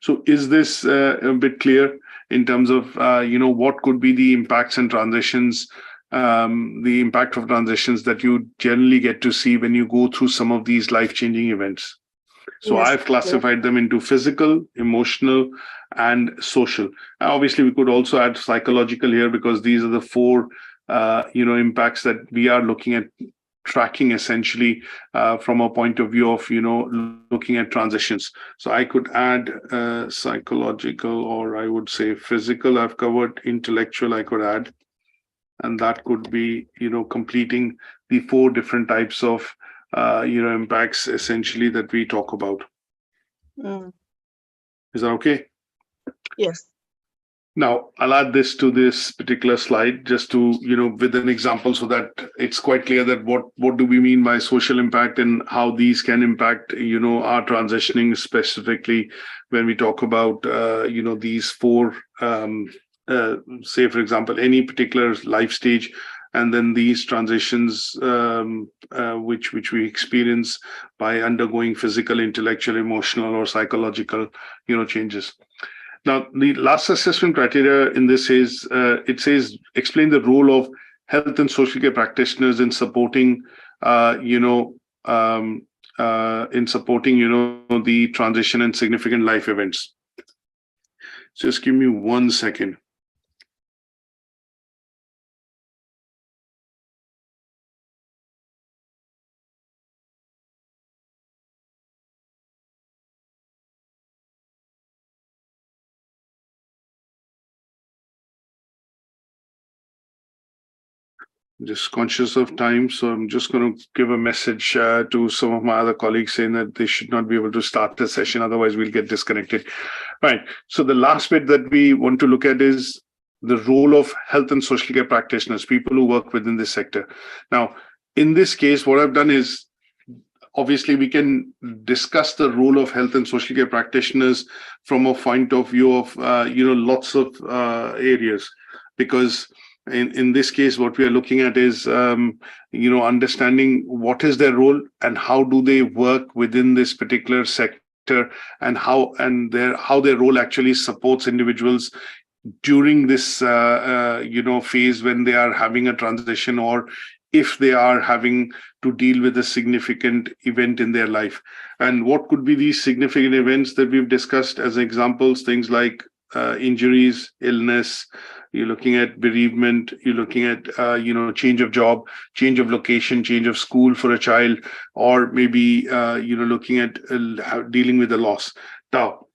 So is this a bit clear in terms of, what could be the impacts and transitions, the impact of transitions that you generally get to see when you go through some of these life-changing events? So Yes. I've classified them into physical, emotional, and social. Obviously, we could also add psychological here, because these are the four impacts that we are looking at tracking, essentially, from a point of view of looking at transitions. So I could add psychological, or I would say physical. I've covered intellectual, I could add, and that could be completing the four different types of impacts, essentially, that we talk about. Is that okay? Yes. Now, I'll add this to this particular slide just to, with an example, so that it's quite clear that what do we mean by social impact and how these can impact, our transitioning, specifically when we talk about, these four, say, for example, any particular life stage, and then these transitions, which we experience by undergoing physical, intellectual, emotional, or psychological, changes. Now, the last assessment criteria in this is, it says, explain the role of health and social care practitioners in supporting, the transition and significant life events. Just give me 1 second. Just conscious of time, so I'm just going to give a message to some of my other colleagues saying that they should not be able to start the session, otherwise we'll get disconnected. Right. So the last bit that we want to look at is the role of health and social care practitioners, people who work within this sector. Now, in this case, what I've done is, obviously, we can discuss the role of health and social care practitioners from a point of view of lots of areas, because in this case, what we are looking at is understanding what is their role and how do they work within this particular sector, and how their role actually supports individuals during this phase when they are having a transition, or if they are having to deal with a significant event in their life. And what could be these significant events that we've discussed as examples? Things like injuries, illness, you're looking at bereavement, you're looking at change of job, change of location, change of school for a child, or maybe looking at dealing with a loss. Now,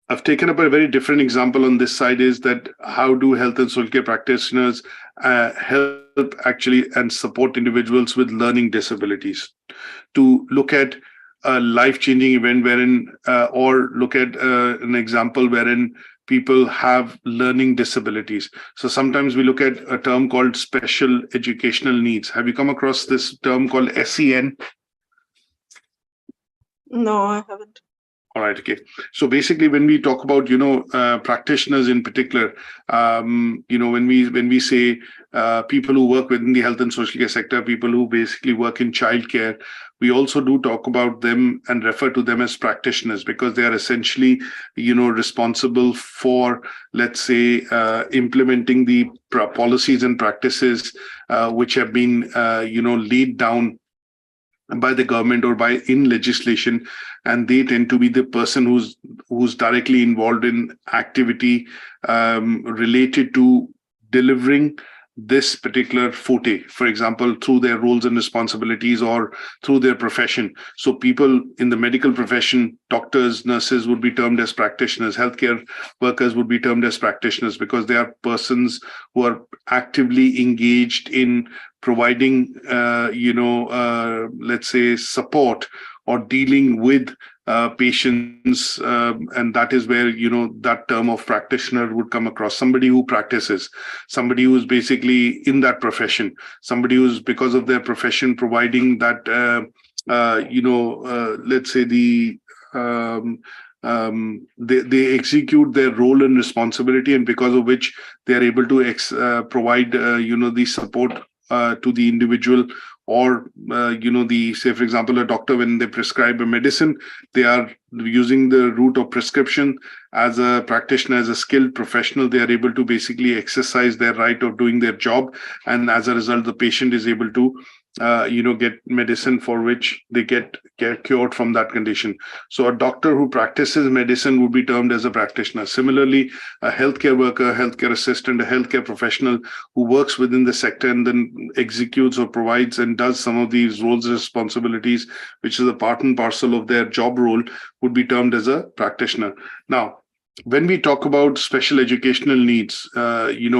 I've taken up a very different example on this side, is that how do health and social care practitioners help actually and support individuals with learning disabilities, to look at a life-changing event wherein, or look at an example wherein people have learning disabilities. So sometimes we look at a term called special educational needs. Have you come across this term called SEN? No, I haven't. All right. Okay. So basically, when we talk about practitioners in particular, when we say people who work within the health and social care sector, people who basically work in childcare, we also do talk about them and refer to them as practitioners, because they are essentially responsible for, let's say, implementing the policies and practices which have been laid down by the government or by in legislation, and they tend to be the person who's directly involved in activity related to delivering this particular forte, for example, through their roles and responsibilities or through their profession. So people in the medical profession, doctors, nurses, would be termed as practitioners. Healthcare workers would be termed as practitioners, because they are persons who are actively engaged in providing, let's say, support or dealing with patients, and that is where that term of practitioner would come across. Somebody who practices, somebody who's basically in that profession, somebody who's, because of their profession, providing that let's say they execute their role and responsibility, and because of which they are able to provide the support to the individual, or say, for example, a doctor, when they prescribe a medicine, they are using the route of prescription. As a practitioner, as a skilled professional, they are able to basically exercise their right of doing their job, and as a result, the patient is able to get medicine for which they get cured from that condition. So a doctor who practices medicine would be termed as a practitioner. Similarly, a healthcare worker, healthcare assistant, a healthcare professional who works within the sector and then executes or provides and does some of these roles and responsibilities, which is a part and parcel of their job role, would be termed as a practitioner. Now, when we talk about special educational needs,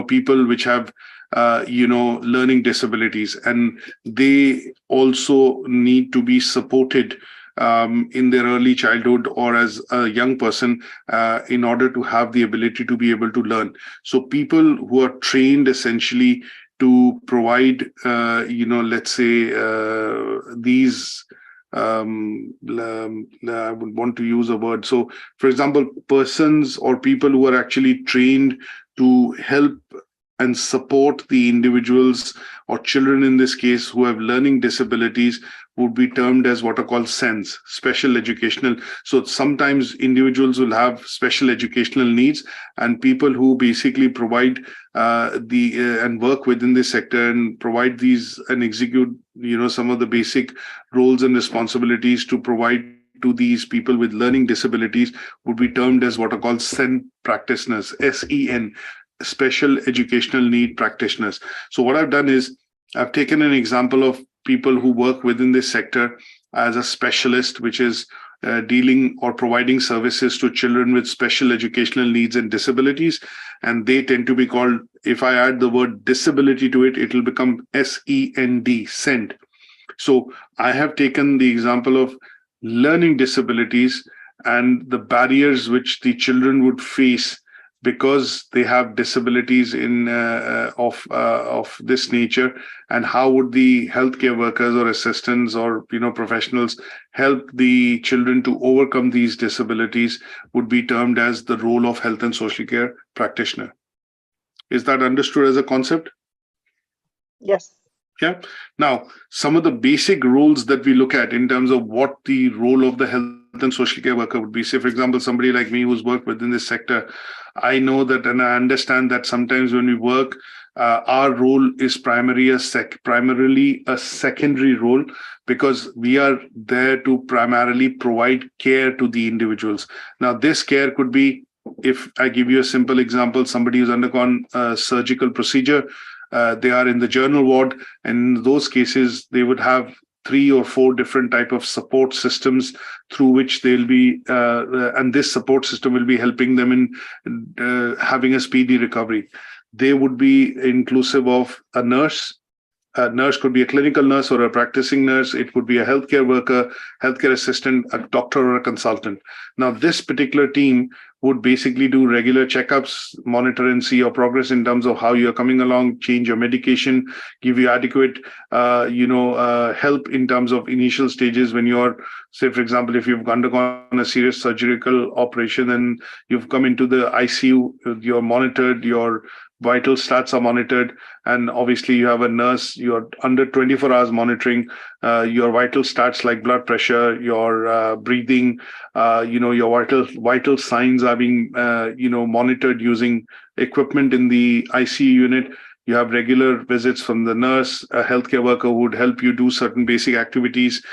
people which have learning disabilities, and they also need to be supported in their early childhood or as a young person in order to have the ability to be able to learn. So people who are trained essentially to provide, let's say, these I would want to use a word. So, for example, persons or people who are actually trained to help and support the individuals or children in this case who have learning disabilities would be termed as what are called SENs, special educational. So sometimes individuals will have special educational needs, and people who basically provide and work within this sector and provide these and execute some of the basic roles and responsibilities to provide to these people with learning disabilities would be termed as what are called SEN practitioners, SEN, special educational need practitioners. So what I've done is I've taken an example of people who work within this sector as a specialist, which is dealing or providing services to children with special educational needs and disabilities. And they tend to be called, if I add the word disability to it, it will become SEND, SEND. So I have taken the example of learning disabilities and the barriers which the children would face because they have disabilities of this nature, and how would the healthcare workers or assistants or professionals help the children to overcome these disabilities, would be termed as the role of health and social care practitioner. Is that understood as a concept? Yes. Yeah. Now, some of the basic roles that we look at in terms of what the role of the health and social care worker would be. Say, for example, somebody like me who's worked within this sector, I know that and I understand that sometimes when we work, our role is primarily a secondary role, because we are there to primarily provide care to the individuals. Now, this care could be, if I give you a simple example, somebody who's undergone a surgical procedure, they are in the general ward, and in those cases, they would have 3 or 4 different type of support systems through which they'll be, and this support system will be helping them in having a speedy recovery. They would be inclusive of a nurse. A nurse could be a clinical nurse or a practicing nurse. It could be a healthcare worker, healthcare assistant, a doctor, or a consultant. Now, this particular team would basically do regular checkups, monitor and see your progress in terms of how you're coming along, change your medication, give you adequate, help in terms of initial stages when you're, say, for example, if you've undergone a serious surgical operation and you've come into the ICU, you're monitored, your vital stats are monitored, and obviously you have a nurse, you're under 24 hours monitoring your vital stats like blood pressure, your breathing, your vital signs are being monitored using equipment in the ICU unit. You have regular visits from the nurse, a healthcare worker who would help you do certain basic activities,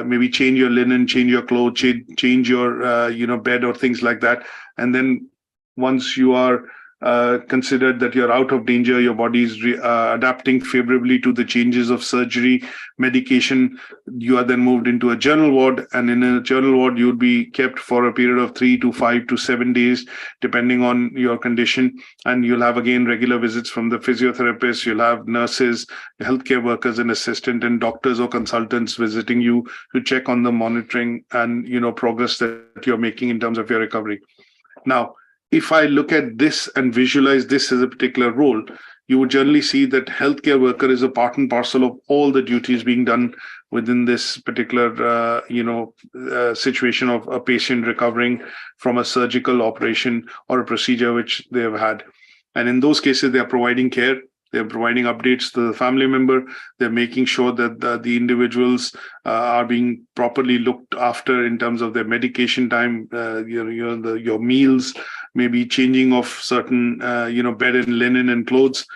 maybe change your linen, change your clothes, change your bed or things like that. And then once you are considered that you're out of danger, your body is adapting favorably to the changes of surgery, medication, you are then moved into a general ward, and in a general ward you would be kept for a period of 3 to 5 to 7 days depending on your condition, and you'll have again regular visits from the physiotherapist, you'll have nurses, healthcare workers and assistant, and doctors or consultants visiting you to check on the monitoring and progress that you're making in terms of your recovery. Now, if I look at this and visualize this as a particular role, you would generally see that healthcare worker is a part and parcel of all the duties being done within this particular, situation of a patient recovering from a surgical operation or a procedure which they have had. And in those cases, they are providing care. They're providing updates to the family member. They're making sure that the individuals are being properly looked after in terms of their medication time, your meals, maybe changing of certain, bed and linen and clothes.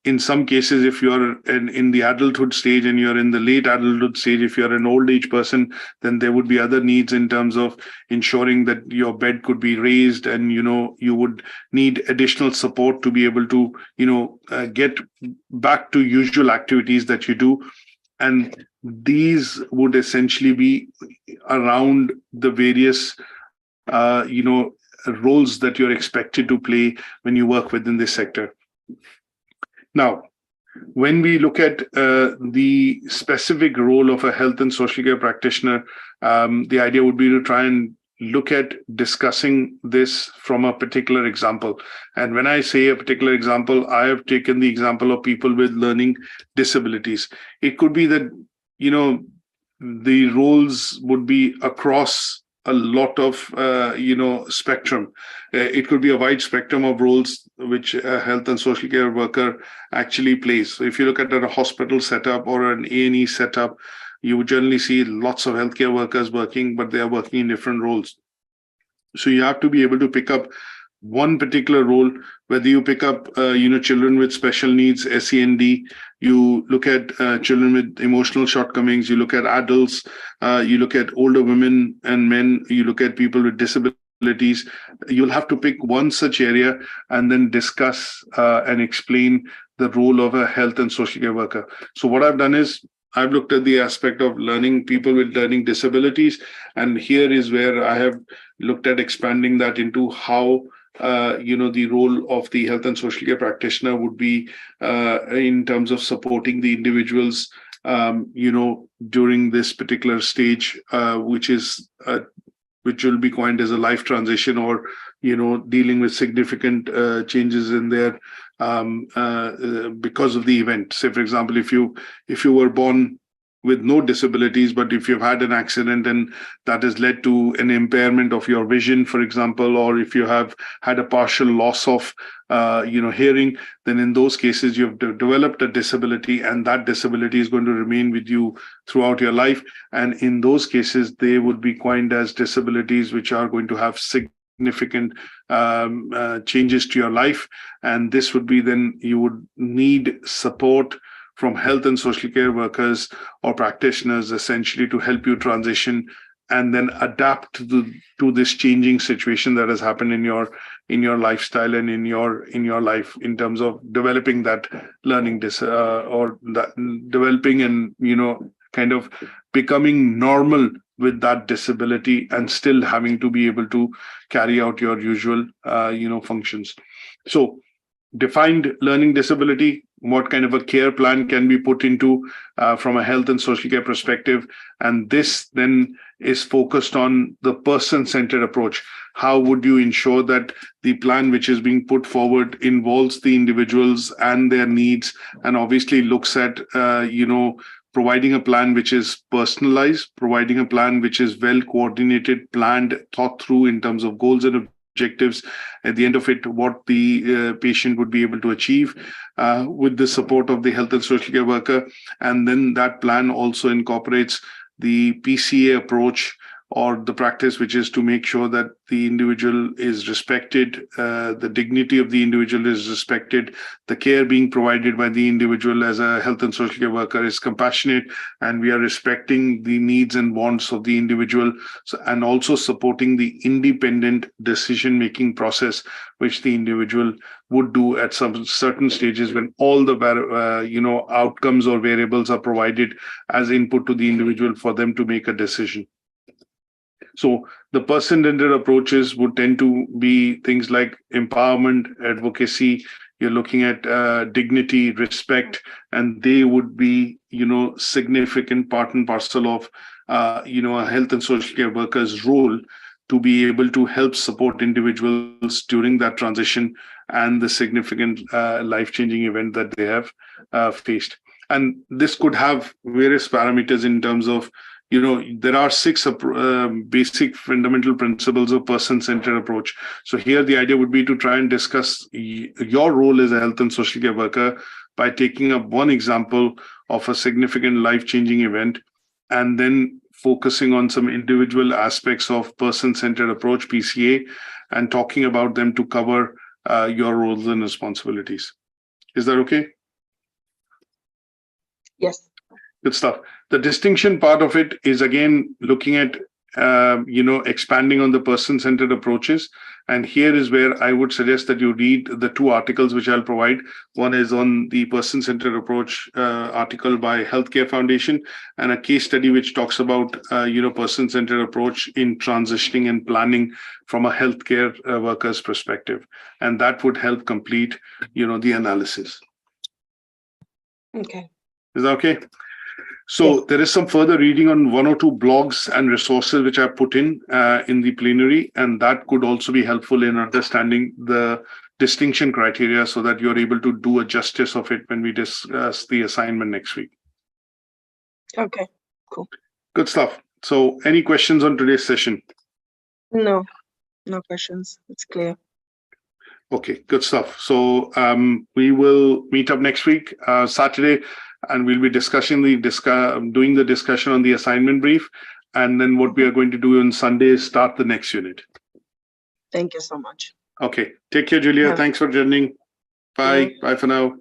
In some cases, if you're in the adulthood stage and you're in the late adulthood stage, if you're an old age person, then there would be other needs in terms of ensuring that your bed could be raised, and you would need additional support to be able to get back to usual activities that you do. And these would essentially be around the various roles that you're expected to play when you work within this sector. Now, when we look at the specific role of a health and social care practitioner, the idea would be to try and look at discussing this from a particular example. And when I say a particular example, I have taken the example of people with learning disabilities. It could be that, the roles would be across a lot of, spectrum. It could be a wide spectrum of roles which a health and social care worker actually plays. So if you look at a hospital setup or an A&E setup, you would generally see lots of healthcare workers working, but they are working in different roles. So you have to be able to pick up one particular role, whether you pick up, children with special needs, SEND, you look at children with emotional shortcomings, you look at adults, you look at older women and men, you look at people with disabilities. You'll have to pick one such area and then discuss and explain the role of a health and social care worker. So what I've done is I've looked at the aspect of learning people with learning disabilities, and here is where I have looked at expanding that into how the role of the health and social care practitioner would be in terms of supporting the individuals, during this particular stage, which will be coined as a life transition, or dealing with significant changes in their because of the event. Say, for example, if you were born with no disabilities, but if you've had an accident and that has led to an impairment of your vision, for example, or if you have had a partial loss of hearing, then in those cases you've developed a disability, and that disability is going to remain with you throughout your life. And in those cases, they would be coined as disabilities which are going to have significant changes to your life. And this would be, then you would need support from health and social care workers or practitioners, essentially, to help you transition and then adapt to this changing situation that has happened in your lifestyle and in your life, in terms of developing that learning or that developing and kind of becoming normal with that disability, and still having to be able to carry out your usual functions. So defined learning disability, what kind of a care plan can be put into from a health and social care perspective. And this then is focused on the person-centered approach. How would you ensure that the plan which is being put forward involves the individuals and their needs, and obviously looks at providing a plan which is personalized, providing a plan which is well coordinated, planned, thought through in terms of goals and objectives, at the end of it, what the patient would be able to achieve with the support of the health and social care worker. And then that plan also incorporates the PCA approach, or the practice, which is to make sure that the individual is respected, the dignity of the individual is respected, the care being provided by the individual as a health and social care worker is compassionate, and we are respecting the needs and wants of the individual, and also supporting the independent decision-making process, which the individual would do at some certain stages, when all the outcomes or variables are provided as input to the individual for them to make a decision. So the person-centered approaches would tend to be things like empowerment, advocacy. You're looking at dignity, respect, and they would be, significant part and parcel of, a health and social care worker's role to be able to help support individuals during that transition and the significant life-changing event that they have faced. And this could have various parameters in terms of, there are 6 basic fundamental principles of person-centered approach. So here the idea would be to try and discuss your role as a health and social care worker by taking up one example of a significant life-changing event, and then focusing on some individual aspects of person-centered approach, PCA, and talking about them to cover your roles and responsibilities. Is that okay? Yes. Good stuff. The distinction part of it is, again, looking at, expanding on the person-centered approaches. And here is where I would suggest that you read the 2 articles which I'll provide. One is on the person-centered approach article by Healthcare Foundation, and a case study which talks about, person-centered approach in transitioning and planning from a healthcare worker's perspective. And that would help complete, the analysis. Okay. Is that okay? So yes. There is some further reading on 1 or 2 blogs and resources which I put in the plenary, and that could also be helpful in understanding the distinction criteria, so that you're able to do a justice of it when we discuss the assignment next week. Okay, cool. Good stuff. So any questions on today's session? No questions. It's clear. Okay, good stuff. So we will meet up next week, Saturday, and we'll be discussing doing the discussion on the assignment brief. And then what we are going to do on Sunday is start the next unit. Thank you so much. Okay. Take care, Julia. Yeah. Thanks for joining. Bye. Yeah. Bye for now.